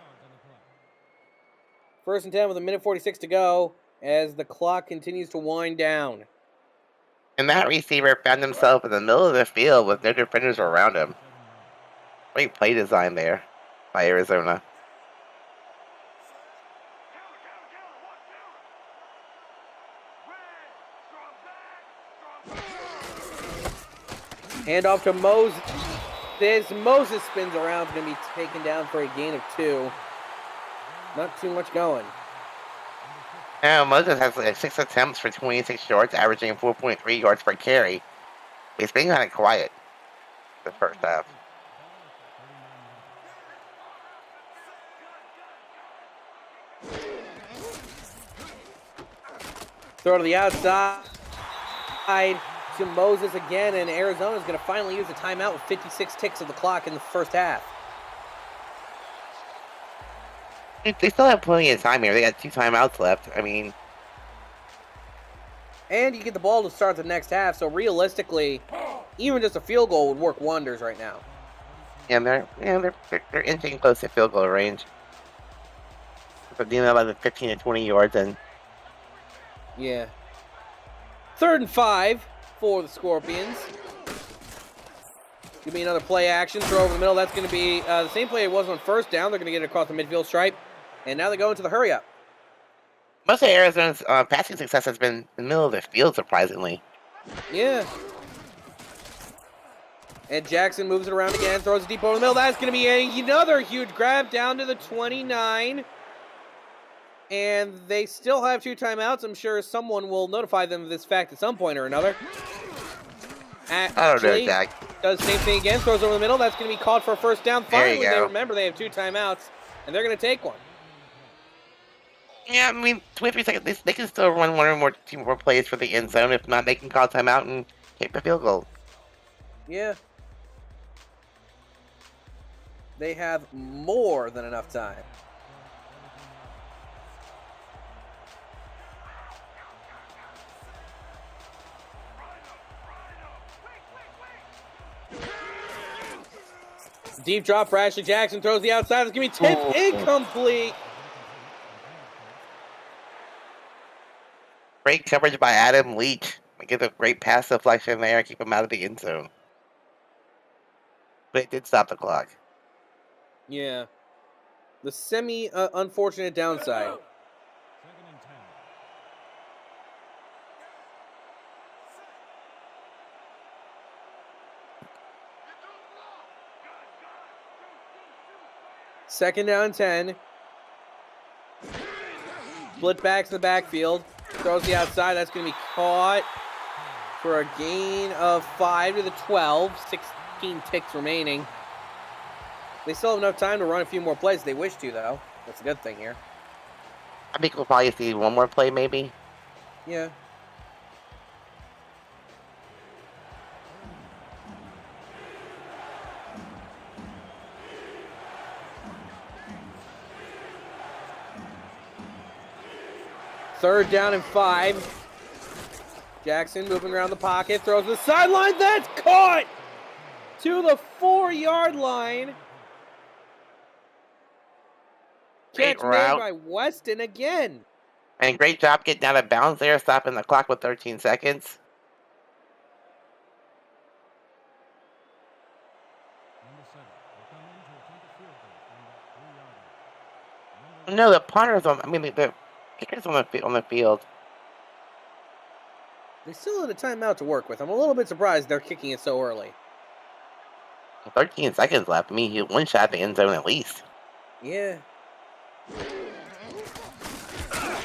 First and 10 with 1:46 to go as the clock continues to wind down. And that receiver found himself in the middle of the field with no defenders around him. Great play design there by Arizona. Handoff to Moses. Moses spins around, going to be taken down for a gain of 2. Not too much going. Now, Moses has 6 attempts for 26 yards, averaging 4.3 yards per carry. He's been kind of quiet the first half. Throw to the outside to Moses again, and Arizona's going to finally use a timeout with 56 ticks of the clock in the first half. They still have plenty of time here. They got 2 timeouts left. I mean... And you get the ball to start the next half, so realistically, even just a field goal would work wonders right now. Yeah, they're inching close to field goal range. But dealing about the 15 to 20 yards and... Yeah. 3rd and 5 for the Scorpions. Give me another play action, throw over the middle. That's going to be the same play it was on first down. They're going to get it across the midfield stripe. And now they go into the hurry up. Most of Arizona's passing success has been in the middle of the field, surprisingly. Yeah. And Jackson moves it around again, throws it deep over the middle. That's going to be another huge grab down to the 29. And they still have 2 timeouts. I'm sure someone will notify them of this fact at some point or another. I don't know, Jack. Does the same thing again, throws over the middle. That's going to be caught for a first down. Finally, There you go. they remember they have 2 timeouts, and they're going to take one. Yeah, I mean, 23 seconds. They can still run 1 or 2 more plays for the end zone. If not, they can call timeout and kick the field goal. Yeah. They have more than enough time. Deep drop for Ashley Jackson, throws the outside. It's going to be tipped incomplete. Great coverage by Adam Leach. Get a great pass deflection there and keep him out of the end zone. But it did stop the clock. Yeah. The unfortunate downside. 2nd and 10. Second down 10. Split backs in the backfield. Throws the outside. That's going to be caught for a gain of 5 to the 12. 16 ticks remaining. They still have enough time to run a few more plays if they wish to, though. That's a good thing here. I think we'll probably see one more play, maybe. Yeah. Third down and 5. Jackson moving around the pocket, throws to the sideline. That's caught to the 4-yard line. Catch made by Weston again. And great job getting out of bounds there, stopping the clock with 13 seconds. Number 7 will come in to attempt a field goal from the 3-yard line. No, the punter's on. I mean, the kicker's on the field. They still have a timeout to work with. I'm a little bit surprised they're kicking it so early. 13 seconds left. I mean, he one shot at the end zone at least. Yeah.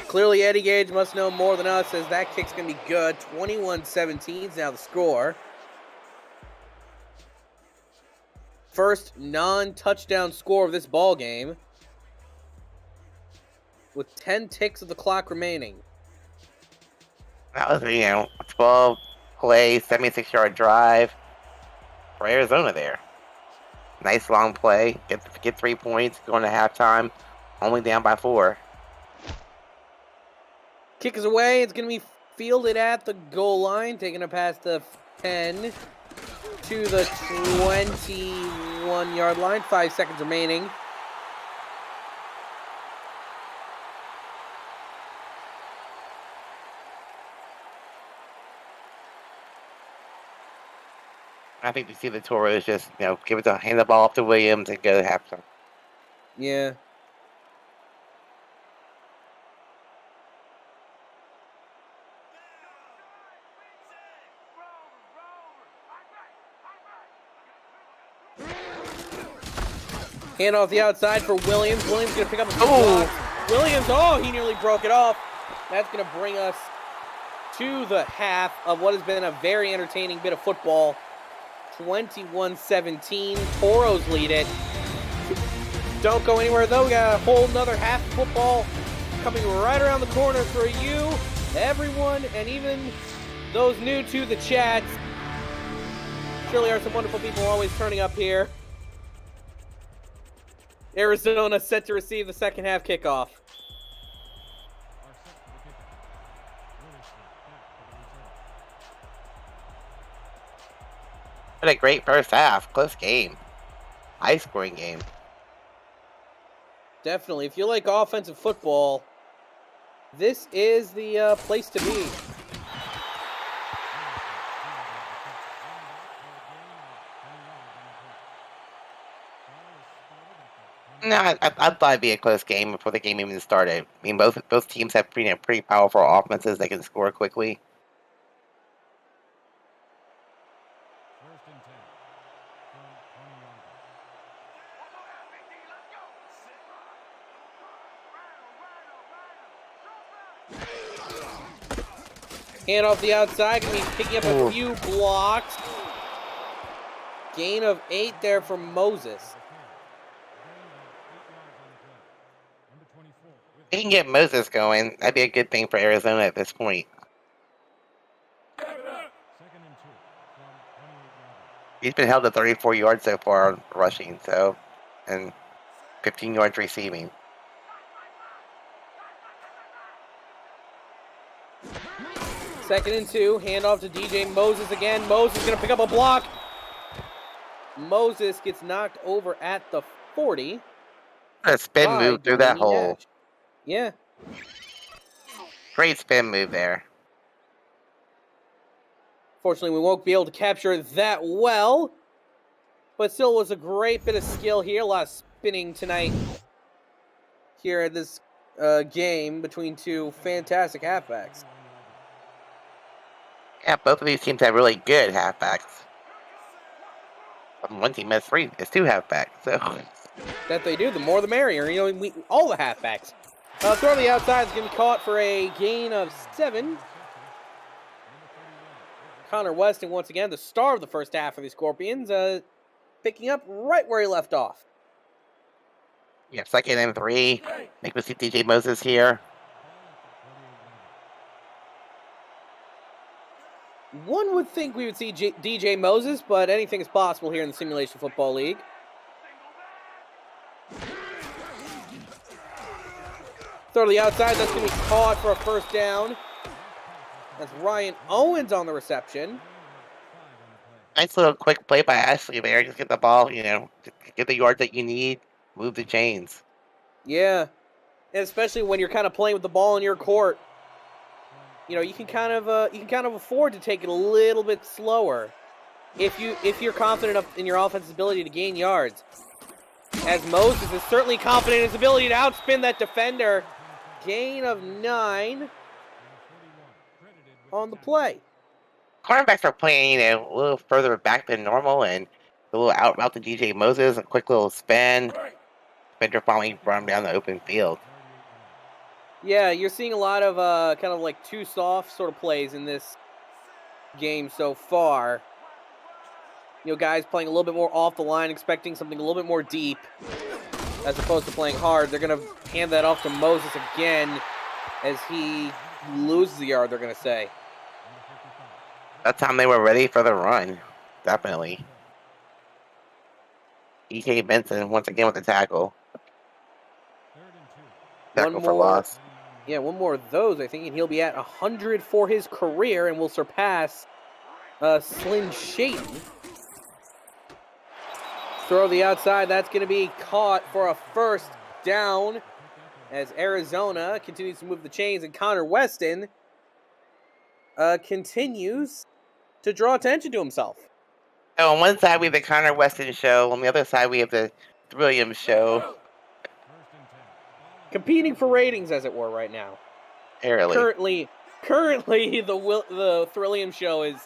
Clearly, Eddie Gage must know more than us, as that kick's going to be good. 21-17 is now the score. First non-touchdown score of this ball game, with 10 ticks of the clock remaining. That was, 12 play, 76-yard drive for Arizona there. Nice long play. Get 3 points, going to halftime, only down by 4. Kick is away. It's going to be fielded at the goal line, taking it past the 10 to the 21-yard line. 5 seconds remaining. I think we see the Toros just, give it hand the ball off to Williams and go to halftime. Yeah. Hand off the outside for Williams. Williams going to pick up a few blocks. Williams, he nearly broke it off. That's going to bring us to the half of what has been a very entertaining bit of football. 21-17. Toros lead it. Don't go anywhere, though. We got a whole nother half of football coming right around the corner for you, everyone, and even those new to the chat. Surely are some wonderful people always turning up here. Arizona set to receive the second half kickoff. What a great first half. Close game. High-scoring game. Definitely. If you like offensive football, this is the place to be. No, I thought it'd be a close game before the game even started. I mean, both teams have pretty powerful offenses that can score quickly. First and 10 from 20-yard line. Hand off the outside. Going to be picking up a few blocks. Gain of 8 there from Moses. They can get Moses going. That'd be a good thing for Arizona at this point. Second and 2 from 28 yards. He's been held to 34 yards so far rushing, and 15 yards receiving. Second and 2. Hand off to DJ Moses again. Moses going to pick up a block. Moses gets knocked over at the 40. A spin move through that hole. Yeah. Great spin move there. Fortunately, we won't be able to capture that well. But still was a great bit of skill here. A lot of spinning tonight here at this game between two fantastic halfbacks. Yeah, both of these teams have really good halfbacks. One team has it's two halfbacks, so. That they do, the more the merrier. You know, all the halfbacks. Throw on the outside is going to be caught for a gain of 7. Connor Weston, once again, the star of the first half for the Scorpions, picking up right where he left off. Yeah, 2nd and 3. Make me see DJ Moses here. One would think we would see DJ Moses, but anything is possible here in the Simulation Football League. Throw to the outside, that's going to be caught for a first down. That's Ryan Owens on the reception. Nice little quick play by Ashley there. Just get the ball, get the yards that you need, move the chains. Yeah, and especially when you're kind of playing with the ball in your court. You know, you can kind of afford to take it a little bit slower if you're confident enough in your offense's ability to gain yards. As Moses is certainly confident in his ability to outspin that defender. Gain of 9 on the play. Cornerbacks are playing, a little further back than normal, and a little out route to DJ Moses, a quick little spin. Defender finally brought him down the open field. Yeah, you're seeing a lot of kind of like too soft sort of plays in this game so far. You know, guys playing a little bit more off the line, expecting something a little bit more deep, as opposed to playing hard. They're going to hand that off to Moses again as he loses the yard, they're going to say. That time they were ready for the run. Definitely. E.K. Benson once again with the tackle. Tackle for loss. Yeah, one more of those, I think, and he'll be at 100 for his career and will surpass Slyn Shaden. Throw the outside, that's going to be caught for a first down as Arizona continues to move the chains, and Connor Weston continues to draw attention to himself. So on one side we have the Connor Weston show, on the other side we have the Williams show. Competing for ratings, as it were, right now. Currently, the Thrillium show is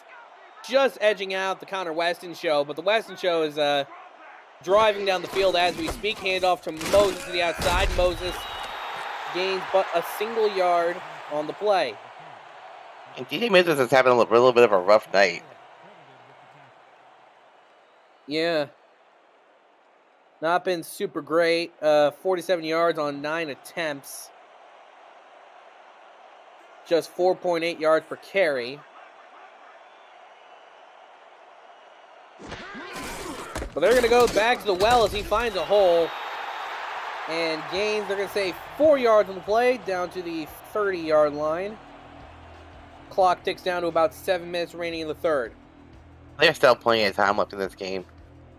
just edging out the Connor Weston show, but the Weston show is driving down the field as we speak. Handoff to Moses to the outside. Moses gains but a single yard on the play. And DJ Moses is having a little bit of a rough night. Yeah. Not been super great. 47 yards on 9 attempts. Just 4.8 yards per carry. But they're going to go back to the well as he finds a hole. And gains, they're going to say 4 yards on the play, down to the 30-yard line. Clock ticks down to about 7 minutes remaining in the third. There's still plenty of time left in this game.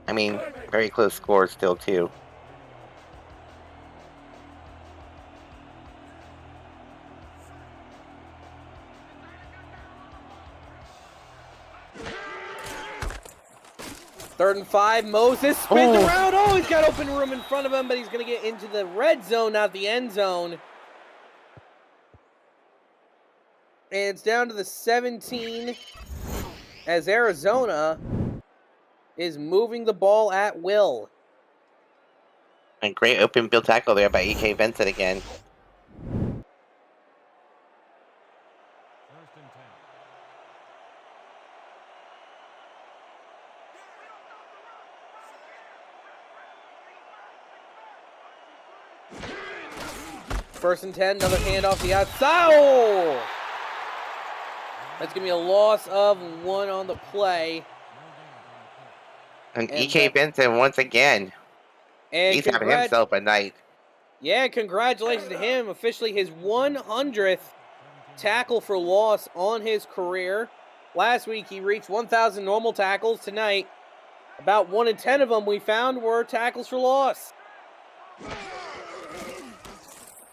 I mean, very close scores still, too. Third and 5, Moses spins around. Oh, he's got open room in front of him, but he's going to get into the red zone, not the end zone. And it's down to the 17 as Arizona is moving the ball at will. And great open field tackle there by E.K. Vincent again. First and 10, another handoff the outside. Oh! That's going to be a loss of 1 on the play. And E.K. Benson once again. And he's having himself a night. Yeah, congratulations to him. Officially his 100th tackle for loss on his career. Last week he reached 1,000 normal tackles. Tonight, about 1 in 10 of them we found were tackles for loss.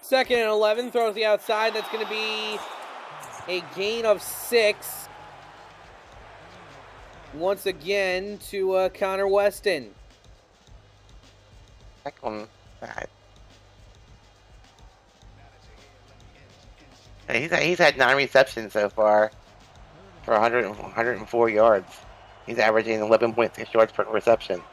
Second and 11, throws the outside. That's going to be a gain of 6. once again to Connor Weston. Back on that. He's had 9 receptions so far for 104 yards. He's averaging 11.6 yards per reception.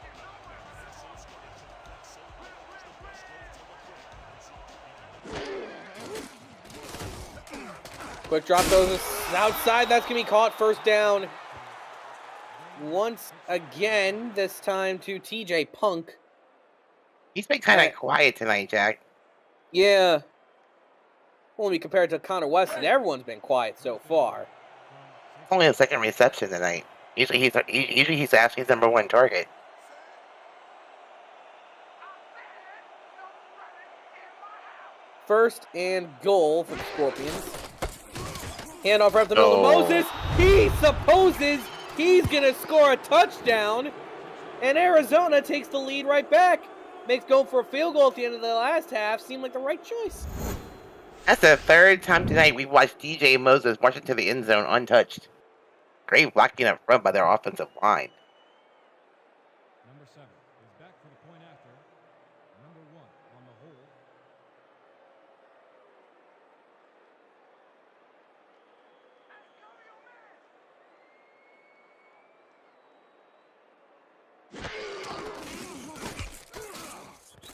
Quick drop those outside. That's going to be caught. First down. Once again, this time to TJ Punk. He's been kind of quiet tonight, Jack. Yeah. When we compare it to Connor Weston, everyone's been quiet so far. Only a 2nd reception tonight. Usually he's Ashley's #1 target. First and goal for the Scorpions. Handoff right up the middle to Moses. He supposes he's going to score a touchdown. And Arizona takes the lead right back. Makes going for a field goal at the end of the last half seem like the right choice. That's the 3rd time tonight we've watched DJ Moses march into the end zone untouched. Great blocking up front by their offensive line. Number 7 is back for the point after. Number 1 on the hold.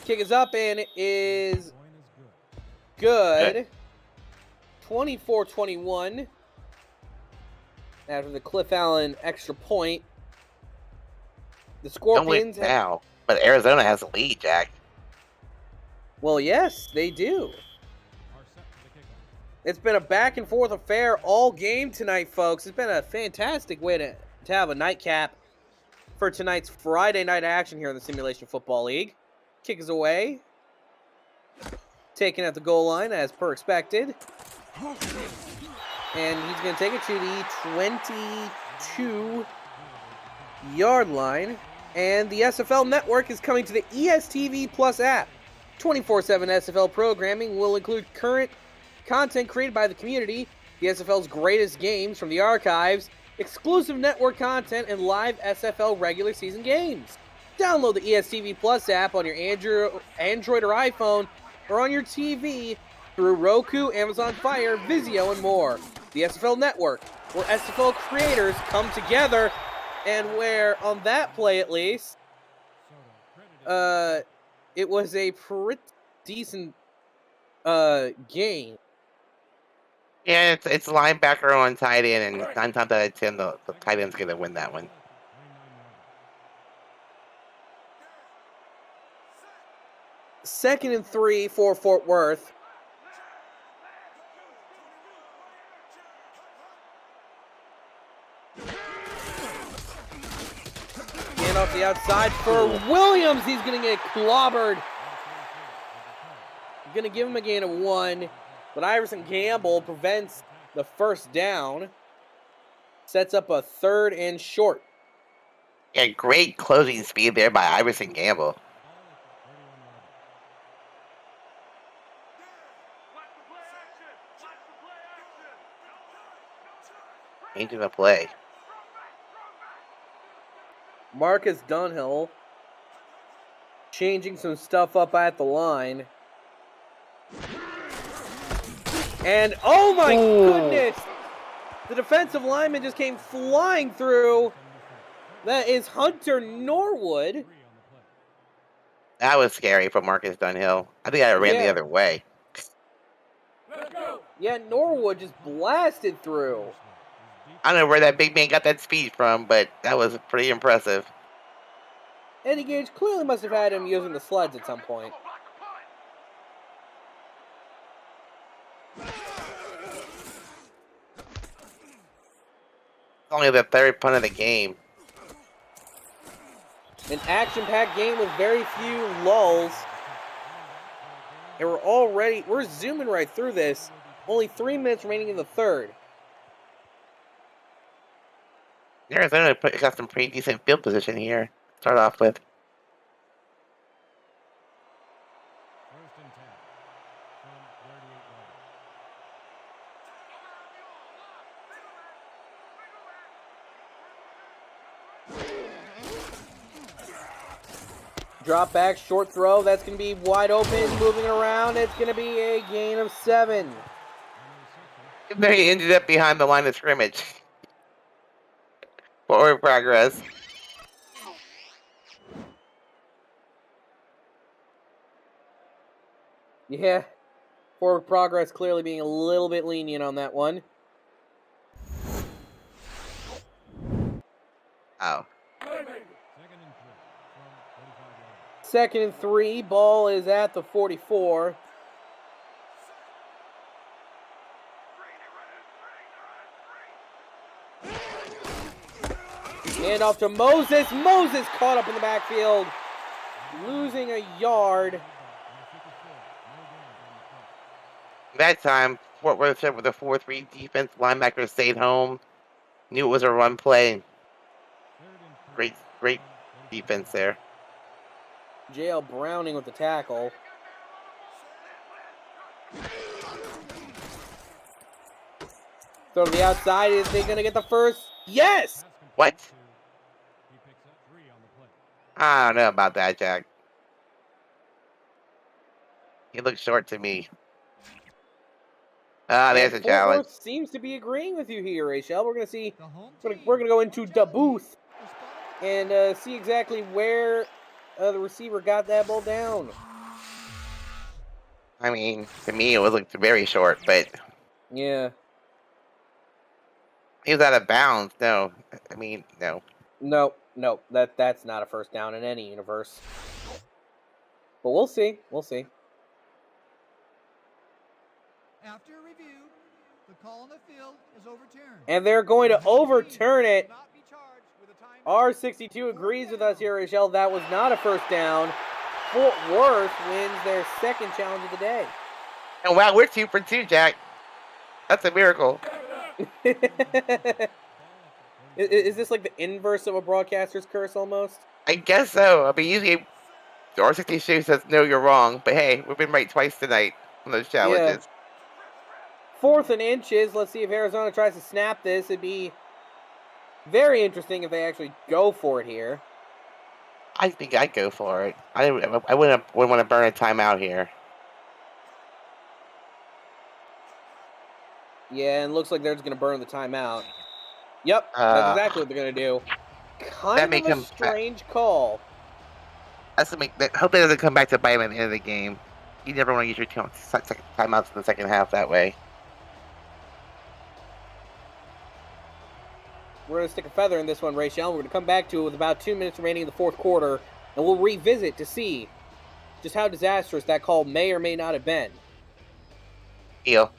Kick is up and it is good. 24-21. After the Cliff Allen extra point. The Scorpions now, but Arizona has a lead, Jack. Well, yes, they do. It's been a back and forth affair all game tonight, folks. It's been a fantastic way to have a nightcap for tonight's Friday night action here in the Simulation Football League. Kick is away. Taken at the goal line as per expected. And he's going to take it to the 22-yard line. And the SFL network is coming to the ESTV Plus app. 24/7 SFL programming will include current content created by the community, the SFL's greatest games from the archives, exclusive network content, and live SFL regular season games. Download the ESTV Plus app on your Android or iPhone or on your TV through Roku, Amazon Fire, Vizio, and more. The SFL Network, where SFL creators come together, and where, on that play at least, it was a pretty decent game. Yeah, it's linebacker on tight end, and 9 times out of 10, the tight end's going to win that one. Second and 3 for Fort Worth. And off the outside for Williams. He's going to get clobbered. Going to give him a gain of 1. But Iverson Gamble prevents the first down. Sets up a 3rd and short. Yeah, great closing speed there by Iverson Gamble. Into the play. Marcus Dunhill changing some stuff up at the line. And oh my goodness! The defensive lineman just came flying through. That is Hunter Norwood. That was scary for Marcus Dunhill. I think I ran the other way. Yeah, Norwood just blasted through. I don't know where that big man got that speed from, but that was pretty impressive. Eddie Gage clearly must have had him using the sleds at some point. Only the 3rd punt of the game. An action-packed game with very few lulls. And we're zooming right through this. Only 3 minutes remaining in the 3rd. Arizona got some pretty decent field position here. Start off with. Drop back, short throw. That's going to be wide open, moving around. It's going to be a gain of 7. They ended up behind the line of scrimmage. Forward progress. Yeah, forward progress clearly being a little bit lenient on that one. Oh. Second and 3. Ball is at the 44. And off to Moses. Moses caught up in the backfield, losing a yard. That time, Fort Worth said with a 4-3 defense, linebacker stayed home. Knew it was a run play. Great defense there. JL Browning with the tackle. Throw to the outside. Is they going to get the first? Yes! What? I don't know about that, Jack. He looks short to me. Ah, there's a Fort challenge. Worth seems to be agreeing with you here, Rachel. We're going to see. The home We're team going to go into the booth was spotted and see exactly where the receiver got that ball down. I mean, to me, it looked very short, but Yeah. he was out of bounds. No. I mean, no. No, that's not a first down in any universe. But we'll see. We'll see. After review, the call on the field is overturned. And they're going to overturn it. Will not be charged with a timeout. R62 agrees with us here, Rachel. That was not a first down. Fort Worth wins their second challenge of the day. And wow, we're 2 for 2, Jack. That's a miracle. Is this like the inverse of a broadcaster's curse almost? I guess so. I mean, usually R62 says, no, you're wrong. But hey, we've been right twice tonight on those challenges. 4th and inches. Let's see if Arizona tries to snap this. It'd be very interesting if they actually go for it here. I think I'd go for it. I wouldn't want to burn a timeout here. Yeah, and looks like they're just going to burn the timeout. Yep, that's exactly what they're going to do. Kind of a strange call. Hope that doesn't come back to bite him at the end of the game. You never want to use your timeouts in the second half that way. We're going to stick a feather in this one, Rachel. We're going to come back to it with about 2 minutes remaining in the fourth quarter, and we'll revisit to see just how disastrous that call may or may not have been. Deal.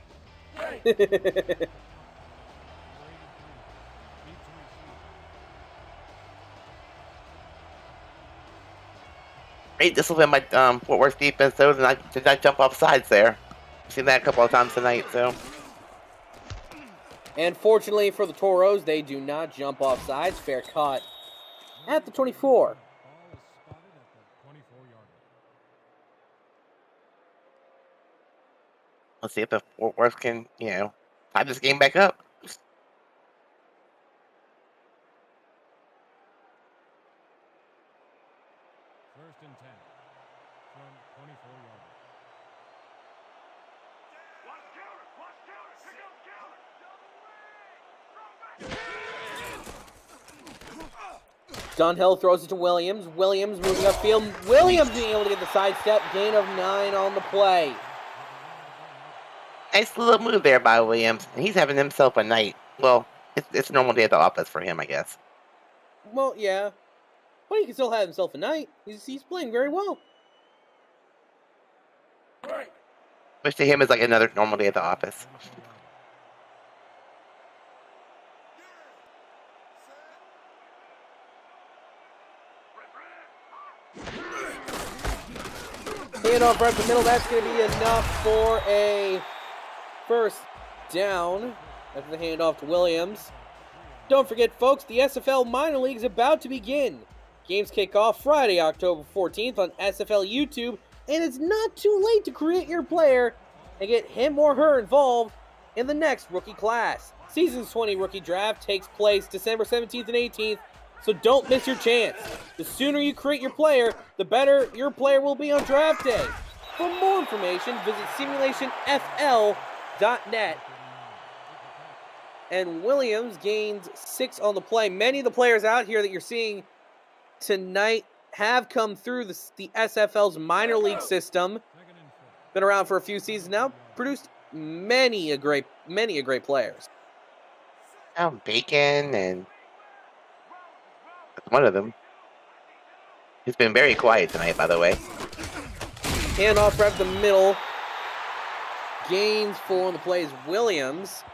Great discipline by Fort Worth defense, though, did not jump off sides there. I've seen that a couple of times tonight, so. And fortunately for the Toros, they do not jump off sides. Fair caught at the 24. Let's see if the Fort Worth can, tie this game back up. First and 10 from 24 yards. Dunhill throws it to Williams. Williams moving upfield. Williams being able to get the sidestep. Gain of 9 on the play. Nice little move there by Williams. And he's having himself a night. Well, it's a normal day at the office for him, I guess. Well, yeah. But he can still have himself a night. He's playing very well. Which to him is like another normal day at the office. Handoff right up the middle. That's going to be enough for a first down. After the handoff to Williams. Don't forget, folks, the SFL Minor League is about to begin. Games kick off Friday, October 14th on SFL YouTube, and it's not too late to create your player and get him or her involved in the next rookie class. Season's 20 rookie draft takes place December 17th and 18th So don't miss your chance. The sooner you create your player, the better your player will be on draft day. For more information, visit simulationfl.net. And Williams gains 6 on the play. Many of the players out here that you're seeing tonight have come through the SFL's minor league system. Been around for a few seasons now. Produced many a great players. Bacon and one of them. He's been very quiet tonight, by the way. Handoff right up the middle. Gains 4 on the play is Williams.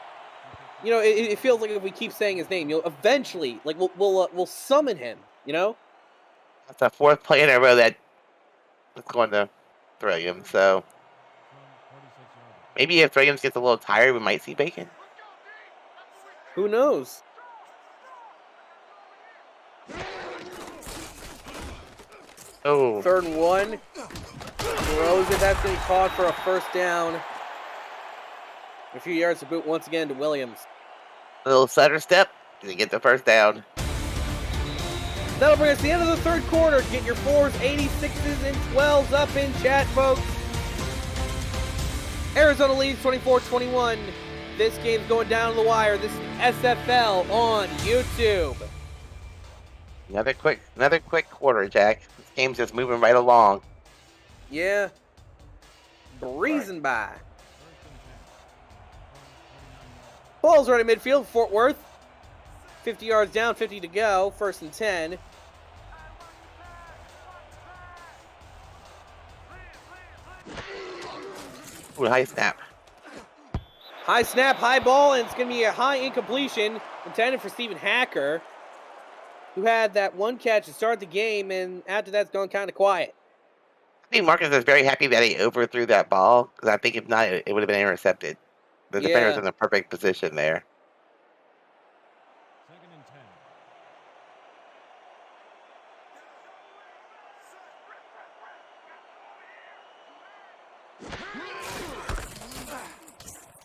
You know, it feels like if we keep saying his name, eventually, like we'll summon him. You know. That's the 4th play in a row that is going to Williams. So maybe if Williams gets a little tired, we might see Bacon. Who knows? Oh. 3rd and 1. Throws it. That's going to be caught for a first down. A few yards to boot once again to Williams. A little stutter step to get the first down. That'll bring us to the end of the 3rd quarter. Get your 4s, 86s, and 12s up in chat, folks. Arizona leads 24-21. This game's going down to the wire. This is SFL on YouTube. Another quick quarter, Jack. This game's just moving right along. Yeah. Breezing by. Ball's right in midfield, Fort Worth. 50 yards down, 50 to go. 1st and 10. Ooh, high snap. High snap, high ball, and it's going to be a high incompletion intended for Stephen Hacker, who had that one catch to start the game, and after that's gone kind of quiet. I think Marcus is very happy that he overthrew that ball, because I think if not, it would have been intercepted. The defender's in the perfect position there. 2nd and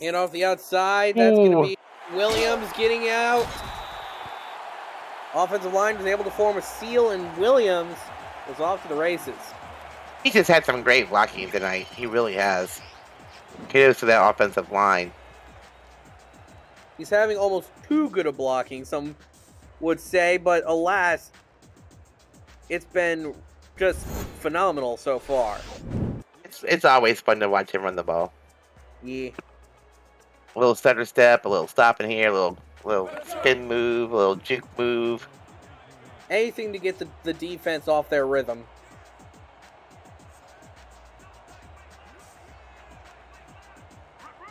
10. And off the outside, that's going to be Williams getting out. Offensive line was able to form a seal, and Williams was off to the races. He just had some great blocking tonight. He really has. Kudos to that offensive line. He's having almost too good a blocking, some would say, but alas, it's been just phenomenal so far. It's always fun to watch him run the ball. Yeah. A little stutter step, a little stop in here, a little spin move, a little juke move. Anything to get the defense off their rhythm.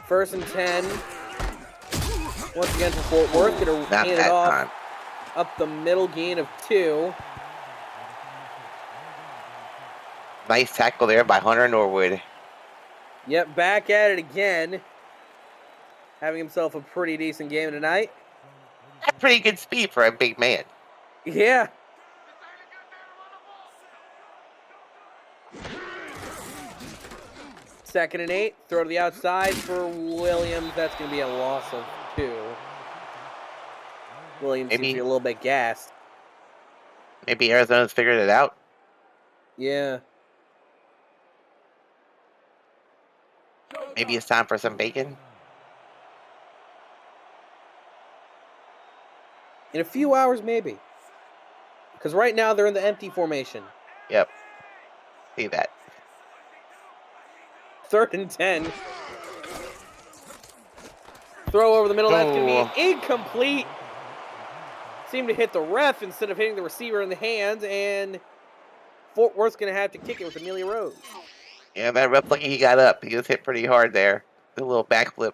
First and 10. Once again for Fort Worth. Gonna Not hand it that off time. up the middle, gain of 2. Nice tackle there by Hunter Norwood. Yep, back at it again. Having himself a pretty decent game tonight. That's pretty good speed for a big man. Yeah. Second and 8. Throw to the outside for Williams. That's going to be a loss of 2. Williams seems to be a little bit gassed. Maybe Arizona's figured it out. Yeah. Maybe it's time for some bacon. In a few hours, maybe. Because right now they're in the empty formation. Yep. See that. 3rd and 10. Throw over the middle. That's going to be incomplete. Seemed to hit the ref instead of hitting the receiver in the hands. And Fort Worth's going to have to kick it with Amelia Rose. Yeah, that ref lucky he got up. He was hit pretty hard there. A little backflip.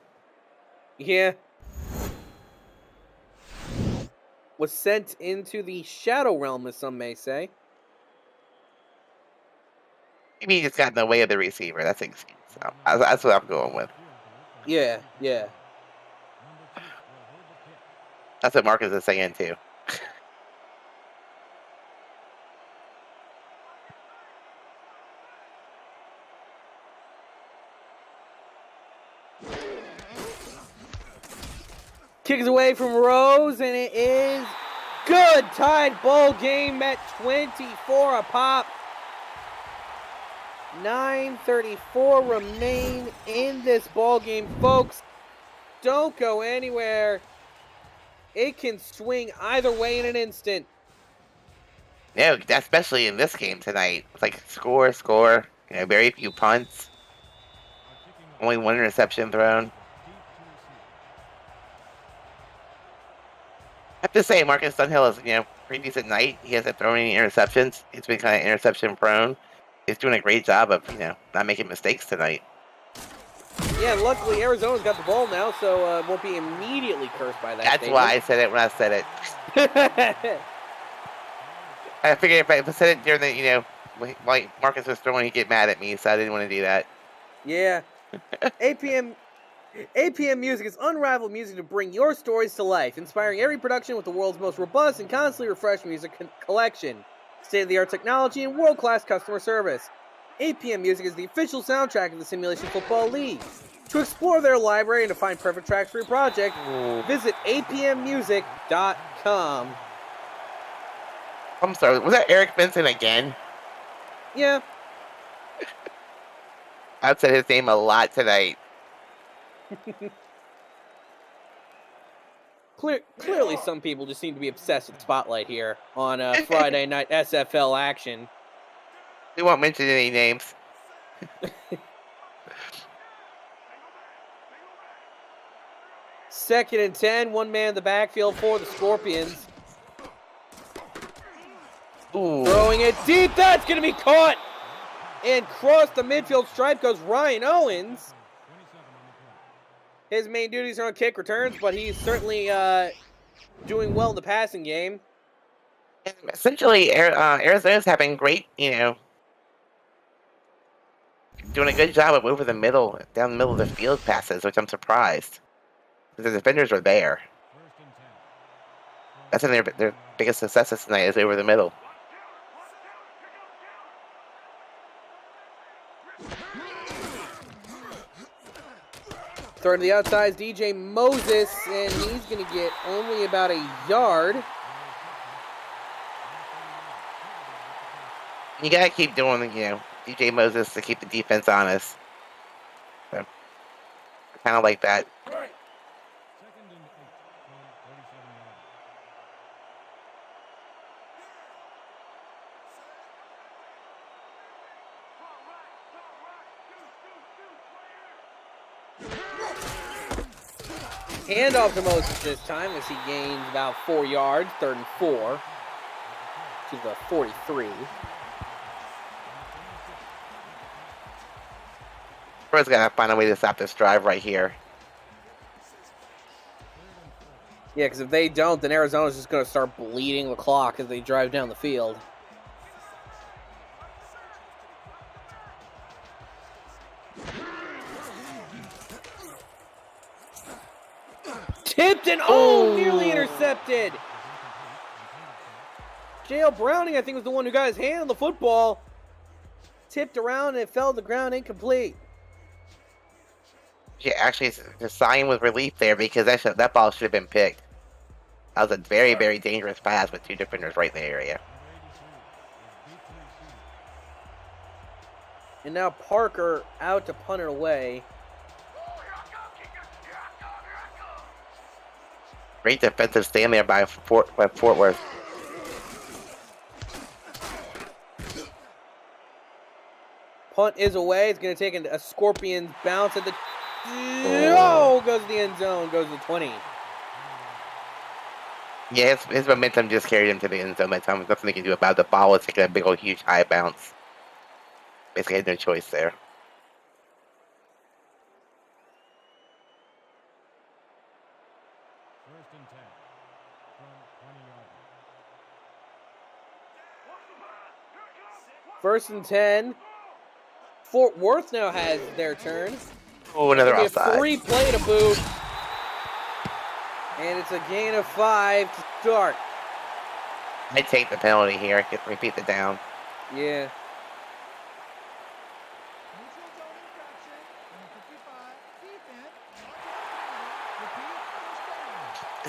Yeah. Was sent into the shadow realm, as some may say. Maybe he just got in the way of the receiver. That's an excuse. So, that's what I'm going with. Yeah, yeah. That's what Marcus is saying, too. Kicks away from Rose, and it is good. Tied ball game at 24 apiece. 9:34 remain in this ball game, folks. Don't go anywhere. It can swing either way in an instant. No, especially in this game tonight. It's like score, score. Very few punts. Only one interception thrown. I have to say, Marcus Dunhill is, pretty decent night. He hasn't thrown any interceptions. He's been kind of interception prone. He's doing a great job of, not making mistakes tonight. Yeah, luckily Arizona's got the ball now, so won't be immediately cursed by that. That's why I said it when I said it. I figured if I said it during the, like Marcus was throwing, he'd get mad at me, so I didn't want to do that. Yeah. APM Music is unrivaled music to bring your stories to life, inspiring every production with the world's most robust and constantly refreshing music collection, state-of-the-art technology, and world-class customer service. APM Music is the official soundtrack of the Simulation Football League. To explore their library and to find perfect tracks for your project, visit apmmusic.com. I'm sorry, was that Eric Benson again? Yeah. I've said his name a lot tonight. Clearly, some people just seem to be obsessed with the spotlight here on Friday night SFL action. We won't mention any names. Second and 10, one man in the backfield for the Scorpions. Ooh. Throwing it deep, that's going to be caught! And across the midfield stripe goes Ryan Owens. His main duties are on kick returns, but he's certainly doing well in the passing game. And essentially, Arizona's having great, doing a good job of over the middle, down the middle of the field passes, which I'm surprised. Because the defenders are there. That's one of their biggest successes tonight is over the middle. Throw to the outside, DJ Moses, and he's going to get only about a yard. You gotta keep doing, DJ Moses to keep the defense honest. So, kind of like that. Handoff to Moses this time as he gains about 4 yards, 3rd and 4 to the 43. Bro's gotta find a way to stop this drive right here. Yeah, because if they don't, then Arizona's just going to start bleeding the clock as they drive down the field. Tipped and nearly intercepted. J.L. Browning, I think, was the one who got his hand on the football. Tipped around and it fell to the ground incomplete. Yeah, actually, the sign with relief there because that ball should have been picked. That was a very, very dangerous pass with two defenders right in the area. And now Parker out to punt it away. Great defensive stand there by Fort Worth. Punt is away. It's going to take a Scorpions bounce at the... Oh, goes to the end zone. Goes to the 20. Yeah, his momentum just carried him to the end zone. There's nothing they can do about it. The ball was taking a big old huge high bounce. Basically had no choice there. First and 10. Fort Worth now has their turn. Oh, another offside. A free play to boot. And it's a gain of 5 to start. I'd take the penalty here. Repeat the down. Yeah.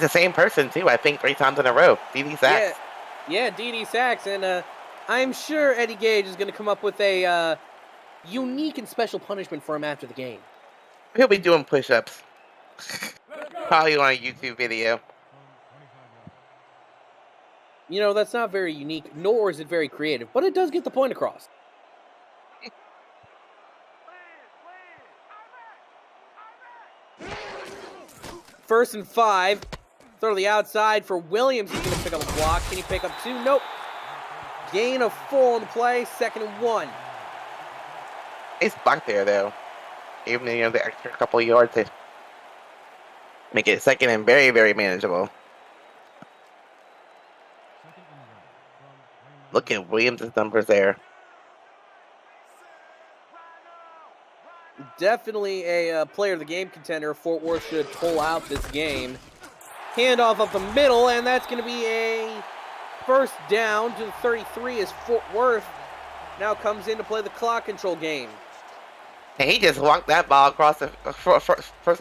It's the same person, too, I think 3 times in a row. DD Sachs. Yeah, DD Sachs, and I'm sure Eddie Gage is going to come up with a unique and special punishment for him after the game. He'll be doing push-ups. Probably on a YouTube video. You know, that's not very unique, nor is it very creative, but it does get the point across. First and 5. Throw to the outside for Williams. He's going to pick up a block. Can he pick up 2? Nope. Gain of 4 on the play. 2nd and 1. Nice block there, though. Even the extra couple yards to make it 2nd and very, very manageable. Look at Williams' numbers there. Definitely a player of the game contender. Fort Worth should pull out this game. Handoff up the middle, and that's going to be a first down to the 33 as Fort Worth now comes in to play the clock control game. And he just walked that ball across the first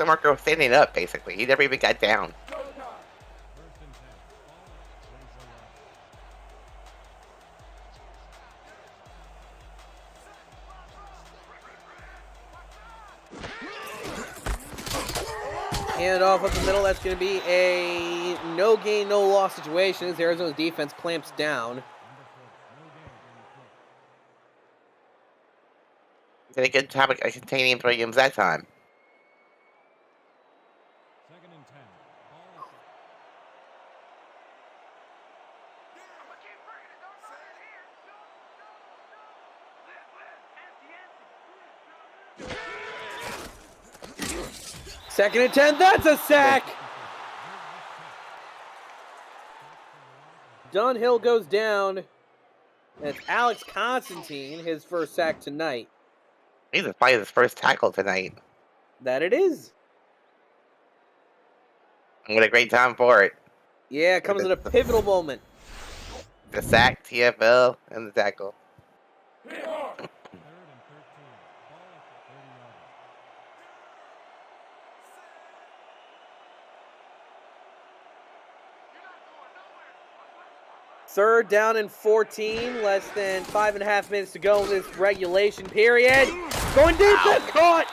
marker standing up, basically. He never even got down. Hand off up the middle. That's going to be a no gain, no loss situation as Arizona's defense clamps down. Did a good job of containing Williams that time. 2nd and 10. Second and 10. That's a sack. Dunhill goes down. That's Alex Constantine, his first sack tonight. He's probably his first tackle tonight. That it is. And what a great time for it. Yeah, it comes at a pivotal moment. The sack, TFL, and the tackle. 3rd and 13. Ball at the 30-yard line. 3rd down and 14. Less than 5.5 minutes to go in this regulation period. Going deep, that's caught!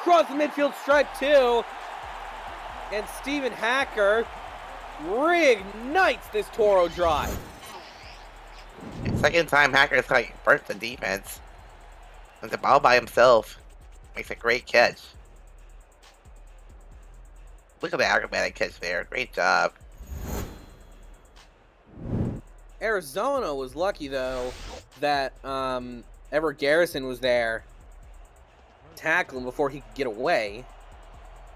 Across the midfield stripe, too. And Stephen Hacker reignites this Toro drive. Second time Hacker's like burnt the defense. And the ball by himself makes a great catch. Look at the acrobatic catch there. Great job. Arizona was lucky, though, that Everett Garrison was there tackling before he could get away.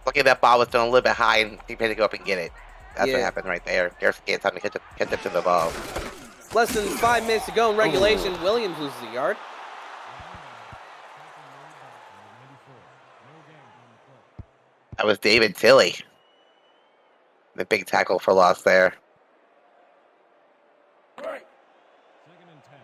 Look at that ball was thrown a little bit high and he had to go up and get it. That's Yeah. what happened right there. Garrison gets time to catch up to the ball. Less than 5 minutes to go in regulation. Williams loses the yard. That was David Tilley. The big tackle for loss there. 2nd and 10.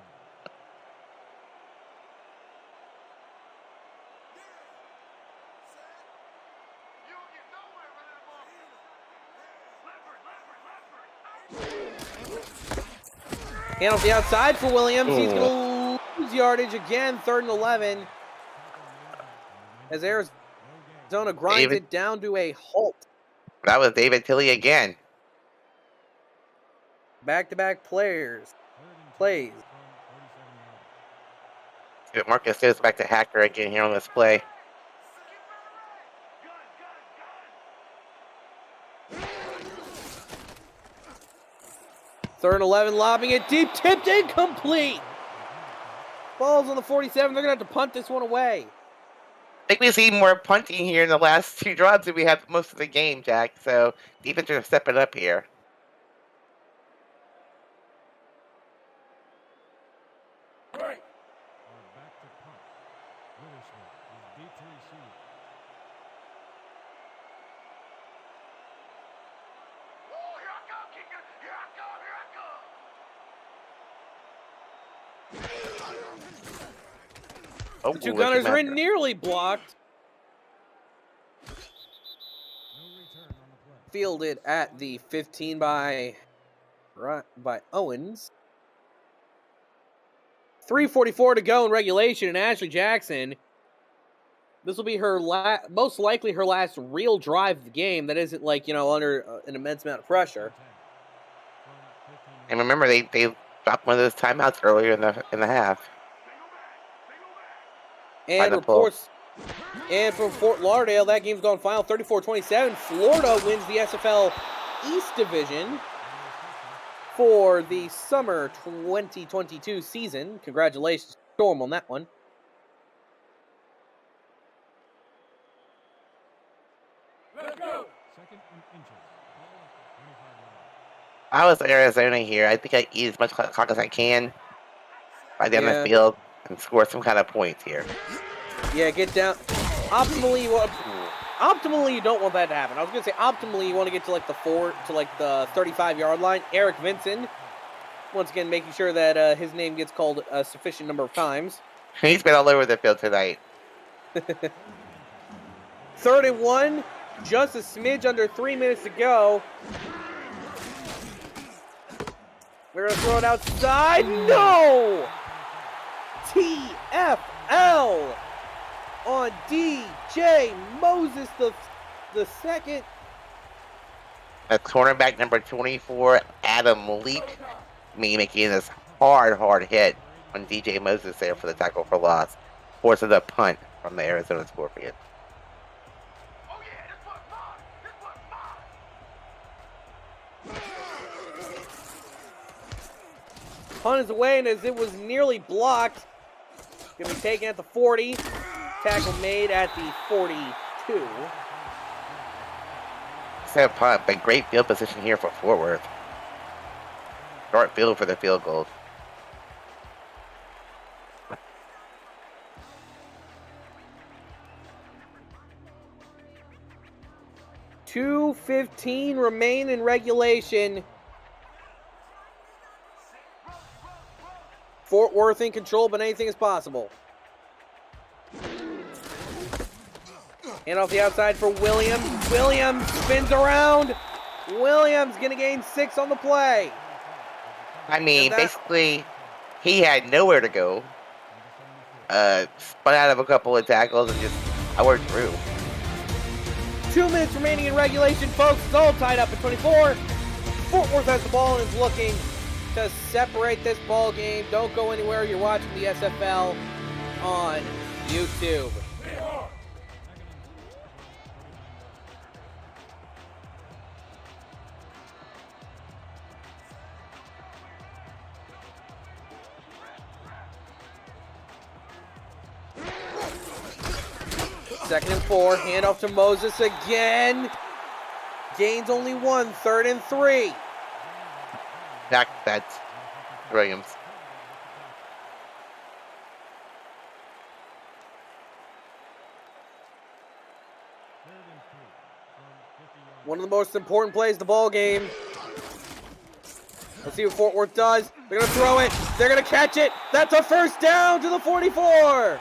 Hand off the outside for Williams. He's going to lose yardage again. 3rd and 11. As Arizona grinds it down to a halt. That was David Tilley again. Back-to-back plays. Marcus goes back to Hacker again here on this play. Third and 11, lobbing it deep, tipped, incomplete. Ball's on the 47. They're going to have to punt this one away. I think we see more punting here in the last 2 drives than we have most of the game, Jack. So defense are stepping up here. Back to punt. Witherspoon is deep to receive. Oh, The 2 gunners are in, nearly blocked. No return on the play. Fielded at the 15 by Owens. 3:44 to go in regulation, and Ashley Jackson, this will be her most likely her last real drive of the game that isn't like, under an immense amount of pressure. And remember, they dropped one of those timeouts earlier in the half. And reports, and from Fort Lauderdale, that game's gone final 34-27. Florida wins the SFL East Division for the summer 2022 season. Congratulations, Storm, on that one. Let's go. Second and inches. Ball at the 25 yard line. I was Arizona here. I think I eat as much clock as I can right down the field and score some kind of points here. Yeah, get down. Optimally, you don't want that to happen. I was gonna say optimally you want to get to like the 35-yard line. Eric Vinson, once again making sure that his name gets called a sufficient number of times. He's been all over the field tonight. 3rd and 1, just a smidge under 3 minutes to go. We're gonna throw it outside. No! TFL on DJ Moses the second. That's cornerback number 24, Adam Leak, making this hard hit on DJ Moses there for the tackle for loss. Forces a punt from the Arizona Scorpions. Punt is away, and as it was nearly blocked, going to be taken at the 40. Tackle made at the 42. Set punt, but great field position here for Fort Worth. Short field for the field goal. .2:15 remain in regulation. Fort Worth in control, but anything is possible. And off the outside for Williams. Williams spins around. Williams going to gain 6 on the play. I mean, basically, he had nowhere to go. Spun out of a couple of tackles and just powered through. 2 minutes remaining in regulation, folks. It's all tied up at 24. Fort Worth has the ball and is looking to separate this ball game. Don't go anywhere. You're watching the SFL on YouTube. Second and 4, handoff to Moses again. Gains only 1, 3rd and 3. That's Williams. One of the most important plays of the ball game. Let's see what Fort Worth does. They're going to throw it. They're going to catch it. That's a first down to the 44.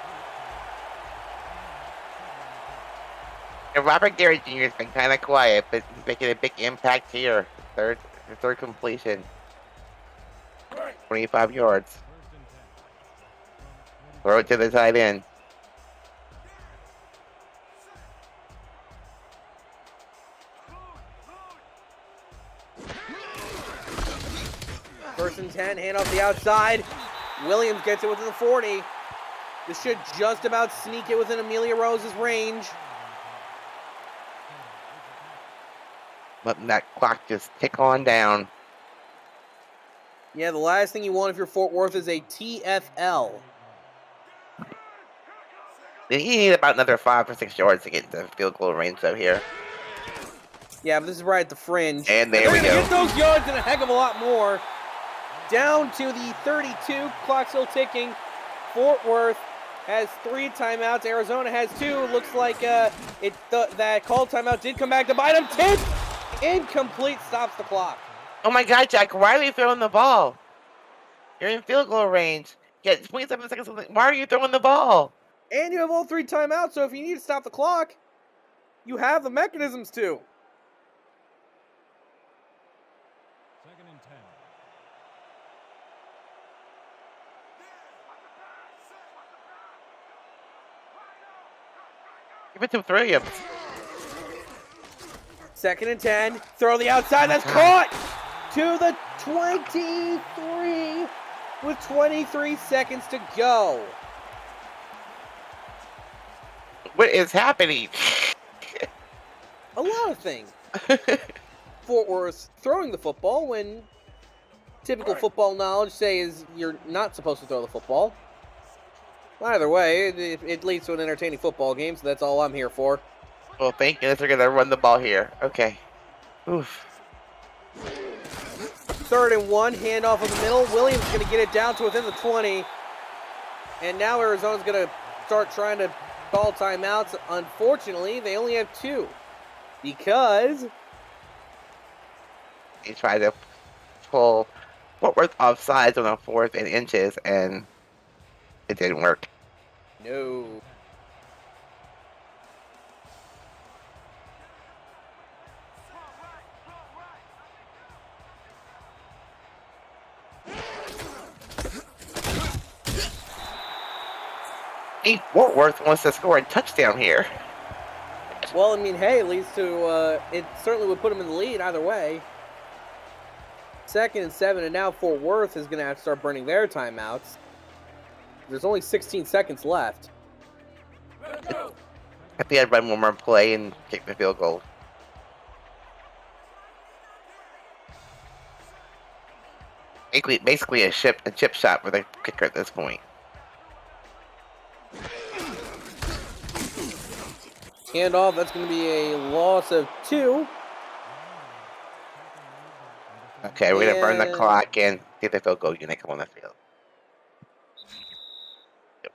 And Robert Garrett Jr. has been kind of quiet, but he's making a big impact here. Third completion. 25 yards. Throw it to the tight end. First and 10, hand off the outside. Williams gets it within the 40. This should just about sneak it within Amelia Rose's range. Letting that clock just tick on down. Yeah, the last thing you want if you're Fort Worth is a TFL. You need about another 5 or 6 yards to get into field goal range though here. Yeah, but this is right at the fringe. And there we go. Get those yards and a heck of a lot more. Down to the 32, clock still ticking. Fort Worth has 3 timeouts. Arizona has 2. Looks like that called timeout did come back to bite him. Tip! Incomplete, stops the clock. Oh my God, Jack, why are you throwing the ball? You're in field goal range. Yeah, 27 seconds. Why are you throwing the ball? And you have all 3 timeouts, so if you need to stop the clock, you have the mechanisms to. Give it to 3 of them. 2nd and 10. Throw the outside. That's caught to the 23 with 23 seconds to go. What is happening? A lot of things. Fort Worth throwing the football when typical football knowledge says you're not supposed to throw the football. Either way, it leads to an entertaining football game, so that's all I'm here for. Well, thank goodness they're going to run the ball here. Okay. Oof. 3rd and 1, handoff in the middle. Williams is going to get it down to within the 20. And now Arizona's going to start trying to call timeouts. Unfortunately, they only have 2. Because He tried to pull Fort Worth offsides on a 4th and inches, and it didn't work. no. Hey, Fort Worth wants to score a touchdown here. Well, I mean, hey, it leads to, it certainly would put them in the lead either way. 2nd and 7, and now Fort Worth is going to have to start burning their timeouts. There's only 16 seconds left. If they had run one more play and kick the field goal. Basically a chip shot with a kicker at this point. Handoff, that's going to be a loss of 2. Okay, we're going to burn the clock and get the field goal unit come on the field.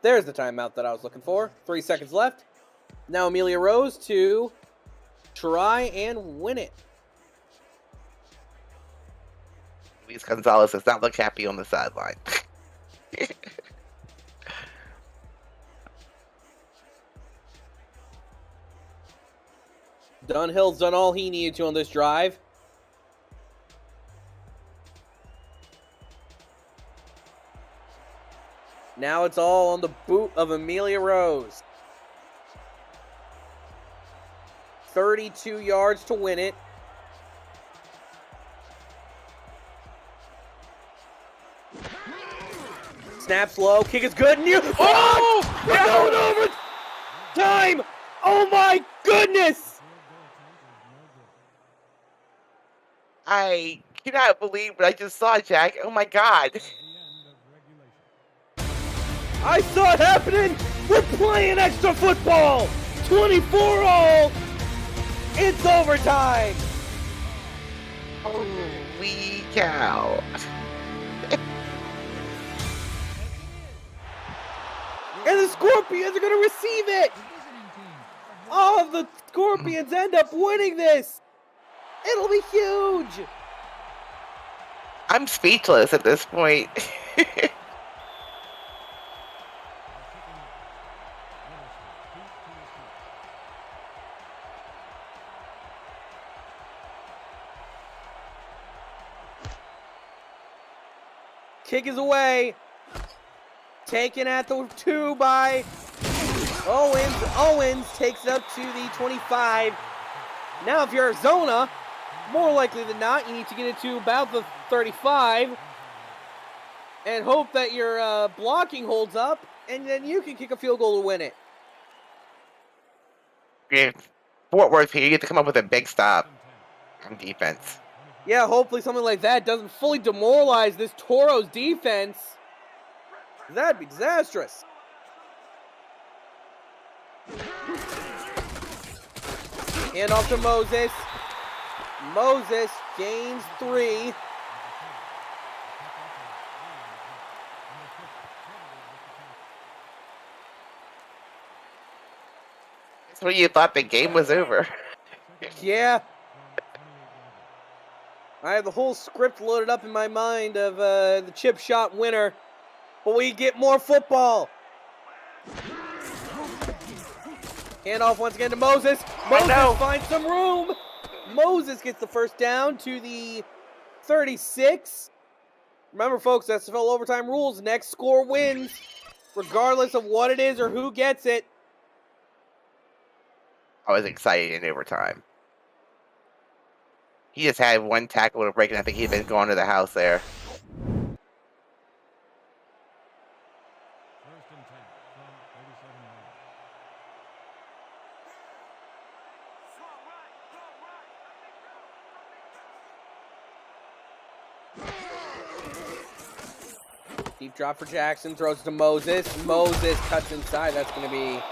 There's the timeout that I was looking for. 3 seconds left. Now Amelia Rose to try and win it. Luis Gonzalez does not look happy on the sideline. Dunhill's done all he needed to on this drive. Now it's all on the boot of Amelia Rose. 32 yards to win it. Snaps low, kick is good. Oh! We're going over time! Oh my goodness! I cannot believe what I just saw, Jack. Oh my god. I saw it happening! We're playing extra football! 24-all! It's overtime! Holy cow. And the Scorpions are going to receive it! Oh, the Scorpions end up winning this! It'll be huge! I'm speechless at this point. Kick is away. Taken at the 2 by Owens. Owens takes it up to the 25. Now if you're Arizona, more likely than not, you need to get it to about the 35 and hope that your blocking holds up, and then you can kick a field goal to win it. Fort Worth here, you get to come up with a big stop on defense. Yeah, hopefully something like that doesn't fully demoralize this Toros defense. That'd be disastrous. Hand off to Moses. Moses gains 3. That's when you thought the game was over. Yeah. I have the whole script loaded up in my mind of the chip shot winner. But we get more football. Handoff once again to Moses. Moses finds some room. Moses gets the first down to the 36. Remember, folks, SFL overtime rules. Next score wins, regardless of what it is or who gets it. I was excited in overtime. He just had one tackle to break, and I think he'd been going to the house there. First and 10 from 37 yards. Deep drop for Jackson, throws it to Moses. Moses cuts inside. That's going to be a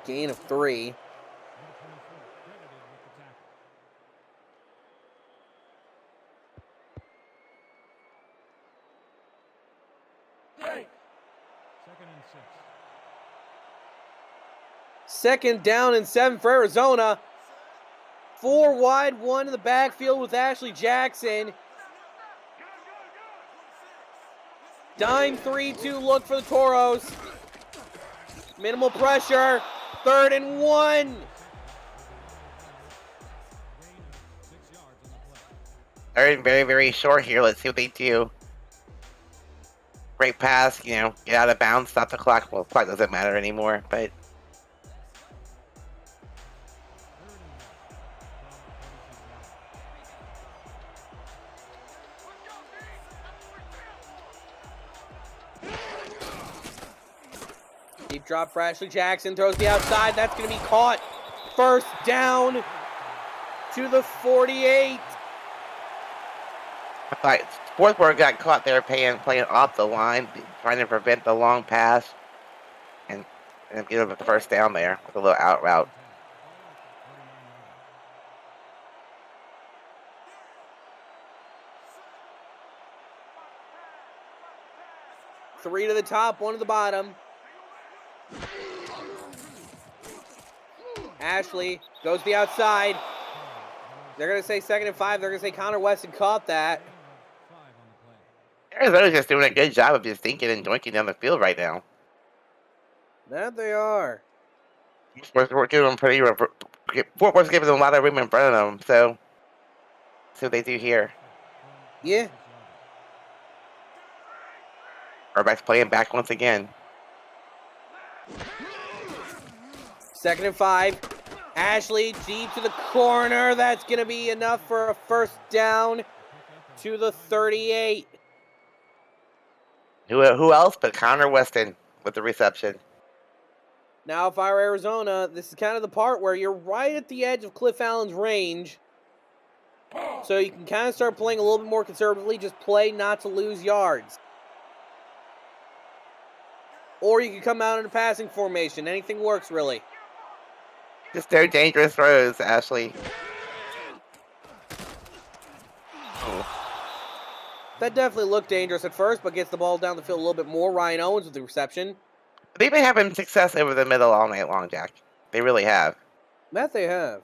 gain of 3. Number 24 credited with the tackle. Second and 6. Second down and 7 for Arizona. 4 wide, 1 in the backfield with Ashley Jackson. Dime 3-2 look for the Toros. Minimal pressure. 3rd and 1. Gain of 6 yards on the play. They're very, very short here. Let's see what they do. Great pass, get out of bounds, stop the clock. Well, the clock doesn't matter anymore, but 3rd and 1 from 32 yards. Deep drop for Ashley Jackson. Throws the outside. That's going to be caught. First down to the 48. I thought Sportsboard got caught there playing off the line, trying to prevent the long pass, and get him the first down there with a little out route. 3 to the top, 1 to the bottom. Ashley goes to the outside. They're going to say 2nd and 5. They're going to say Connor Weston caught that. 5 on the play. Arizona's just doing a good job of just thinking and doinking down the field right now. That they are. We're giving them Fort Worth's giving them a lot of room in front of them, so see what they do here. Yeah. Quarterback's playing back once again. 2nd and 5. Ashley deep to the corner. That's going to be enough for a first down to the 38. Who else but Connor Weston with the reception. Now, if I were Arizona, this is kind of the part where you're right at the edge of Cliff Allen's range. So you can kind of start playing a little bit more conservatively. Just play not to lose yards. Or you can come out in a passing formation. Anything works, really. Just no dangerous throws, Ashley. That definitely looked dangerous at first, but gets the ball down the field a little bit more. Ryan Owens with the reception. They've been having success over the middle all night long, Jack. They really have. That they have.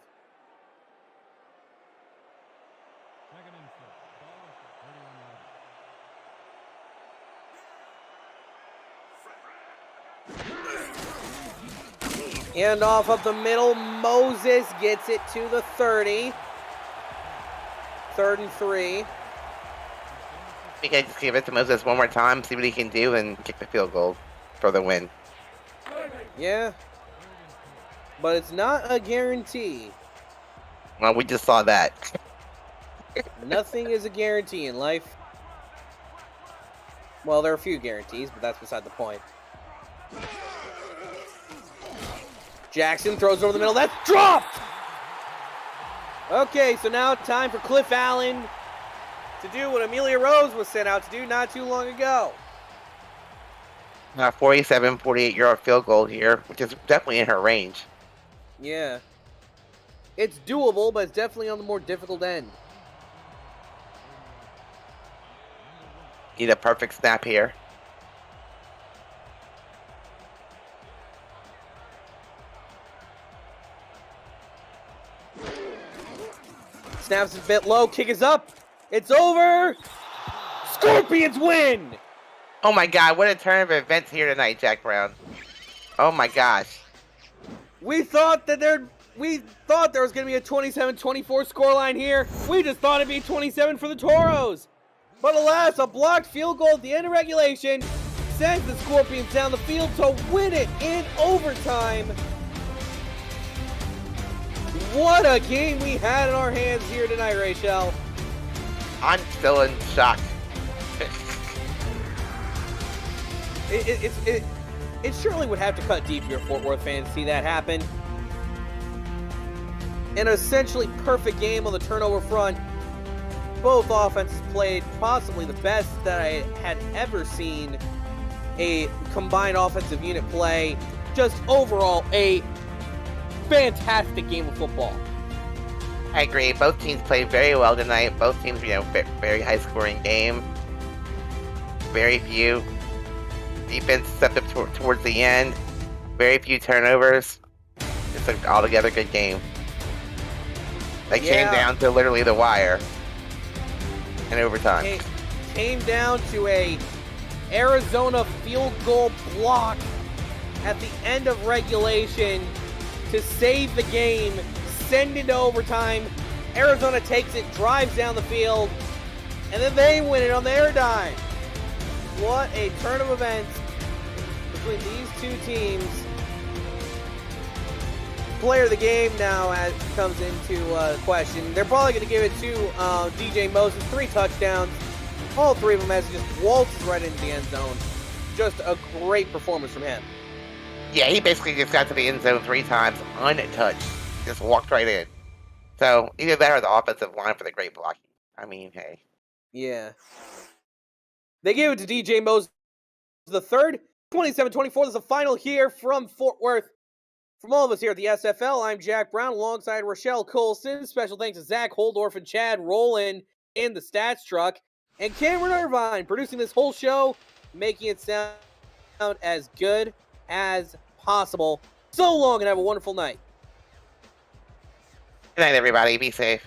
2nd and 4. Ball at the 31 yard. And off up the middle, Moses gets it to the 30. 3rd and 3. We can just give it to Moses one more time, see what he can do, and kick the field goal for the win. Yeah. But it's not a guarantee. Well, we just saw that. Nothing is a guarantee in life. Well, there are a few guarantees, but that's beside the point. Jackson throws over the middle. That's dropped! Okay, so now time for Cliff Allen to do what Amelia Rose was sent out to do not too long ago. 47, 48-yard field goal here, which is definitely in her range. Yeah. It's doable, but it's definitely on the more difficult end. Need a perfect snap here. Snaps a bit low, kick is up. It's over. Scorpions win. Oh my God, what a turn of events here tonight, Jack Brown. Oh my gosh. We thought there was going to be a 27-24 scoreline here. We just thought it'd be 27 for the Toros. But alas, a blocked field goal at the end of regulation sends the Scorpions down the field to win it in overtime. What a game we had in our hands here tonight, Rachel. I'm still in shock. It surely would have to cut deep for your Fort Worth fans to see that happen. An essentially perfect game on the turnover front. Both offenses played possibly the best that I had ever seen a combined offensive unit play. Just overall, a fantastic game of football. I agree. Both teams played very well tonight. Both teams, very high-scoring game. Very few. Defense stepped up towards the end. Very few turnovers. It's an altogether good game. They came down to literally the wire in overtime. Came down to a Arizona field goal block at the end of regulation to save the game, send it to overtime. Arizona takes it, drives down the field, and then they win it on their dime. What a turn of events between these two teams. Player of the game now comes into question. They're probably going to give it to DJ Moses. 3 touchdowns. All 3 of them as he just waltzes right into the end zone. Just a great performance from him. Yeah, he basically just got to the end zone 3 times untouched. Just walked right in. So, either that or the offensive line for the great blocking. I mean, hey. Yeah. They gave it to DJ Moses the third. 27-24 is the final here from Fort Worth. From all of us here at the SFL, I'm Jack Brown alongside Rochelle Colston. Special thanks to Zach Holdorf and Chad Rowland in the stats truck. And Cameron Irvine producing this whole show, making it sound as good as possible. So long and have a wonderful night. Good night, everybody. Be safe.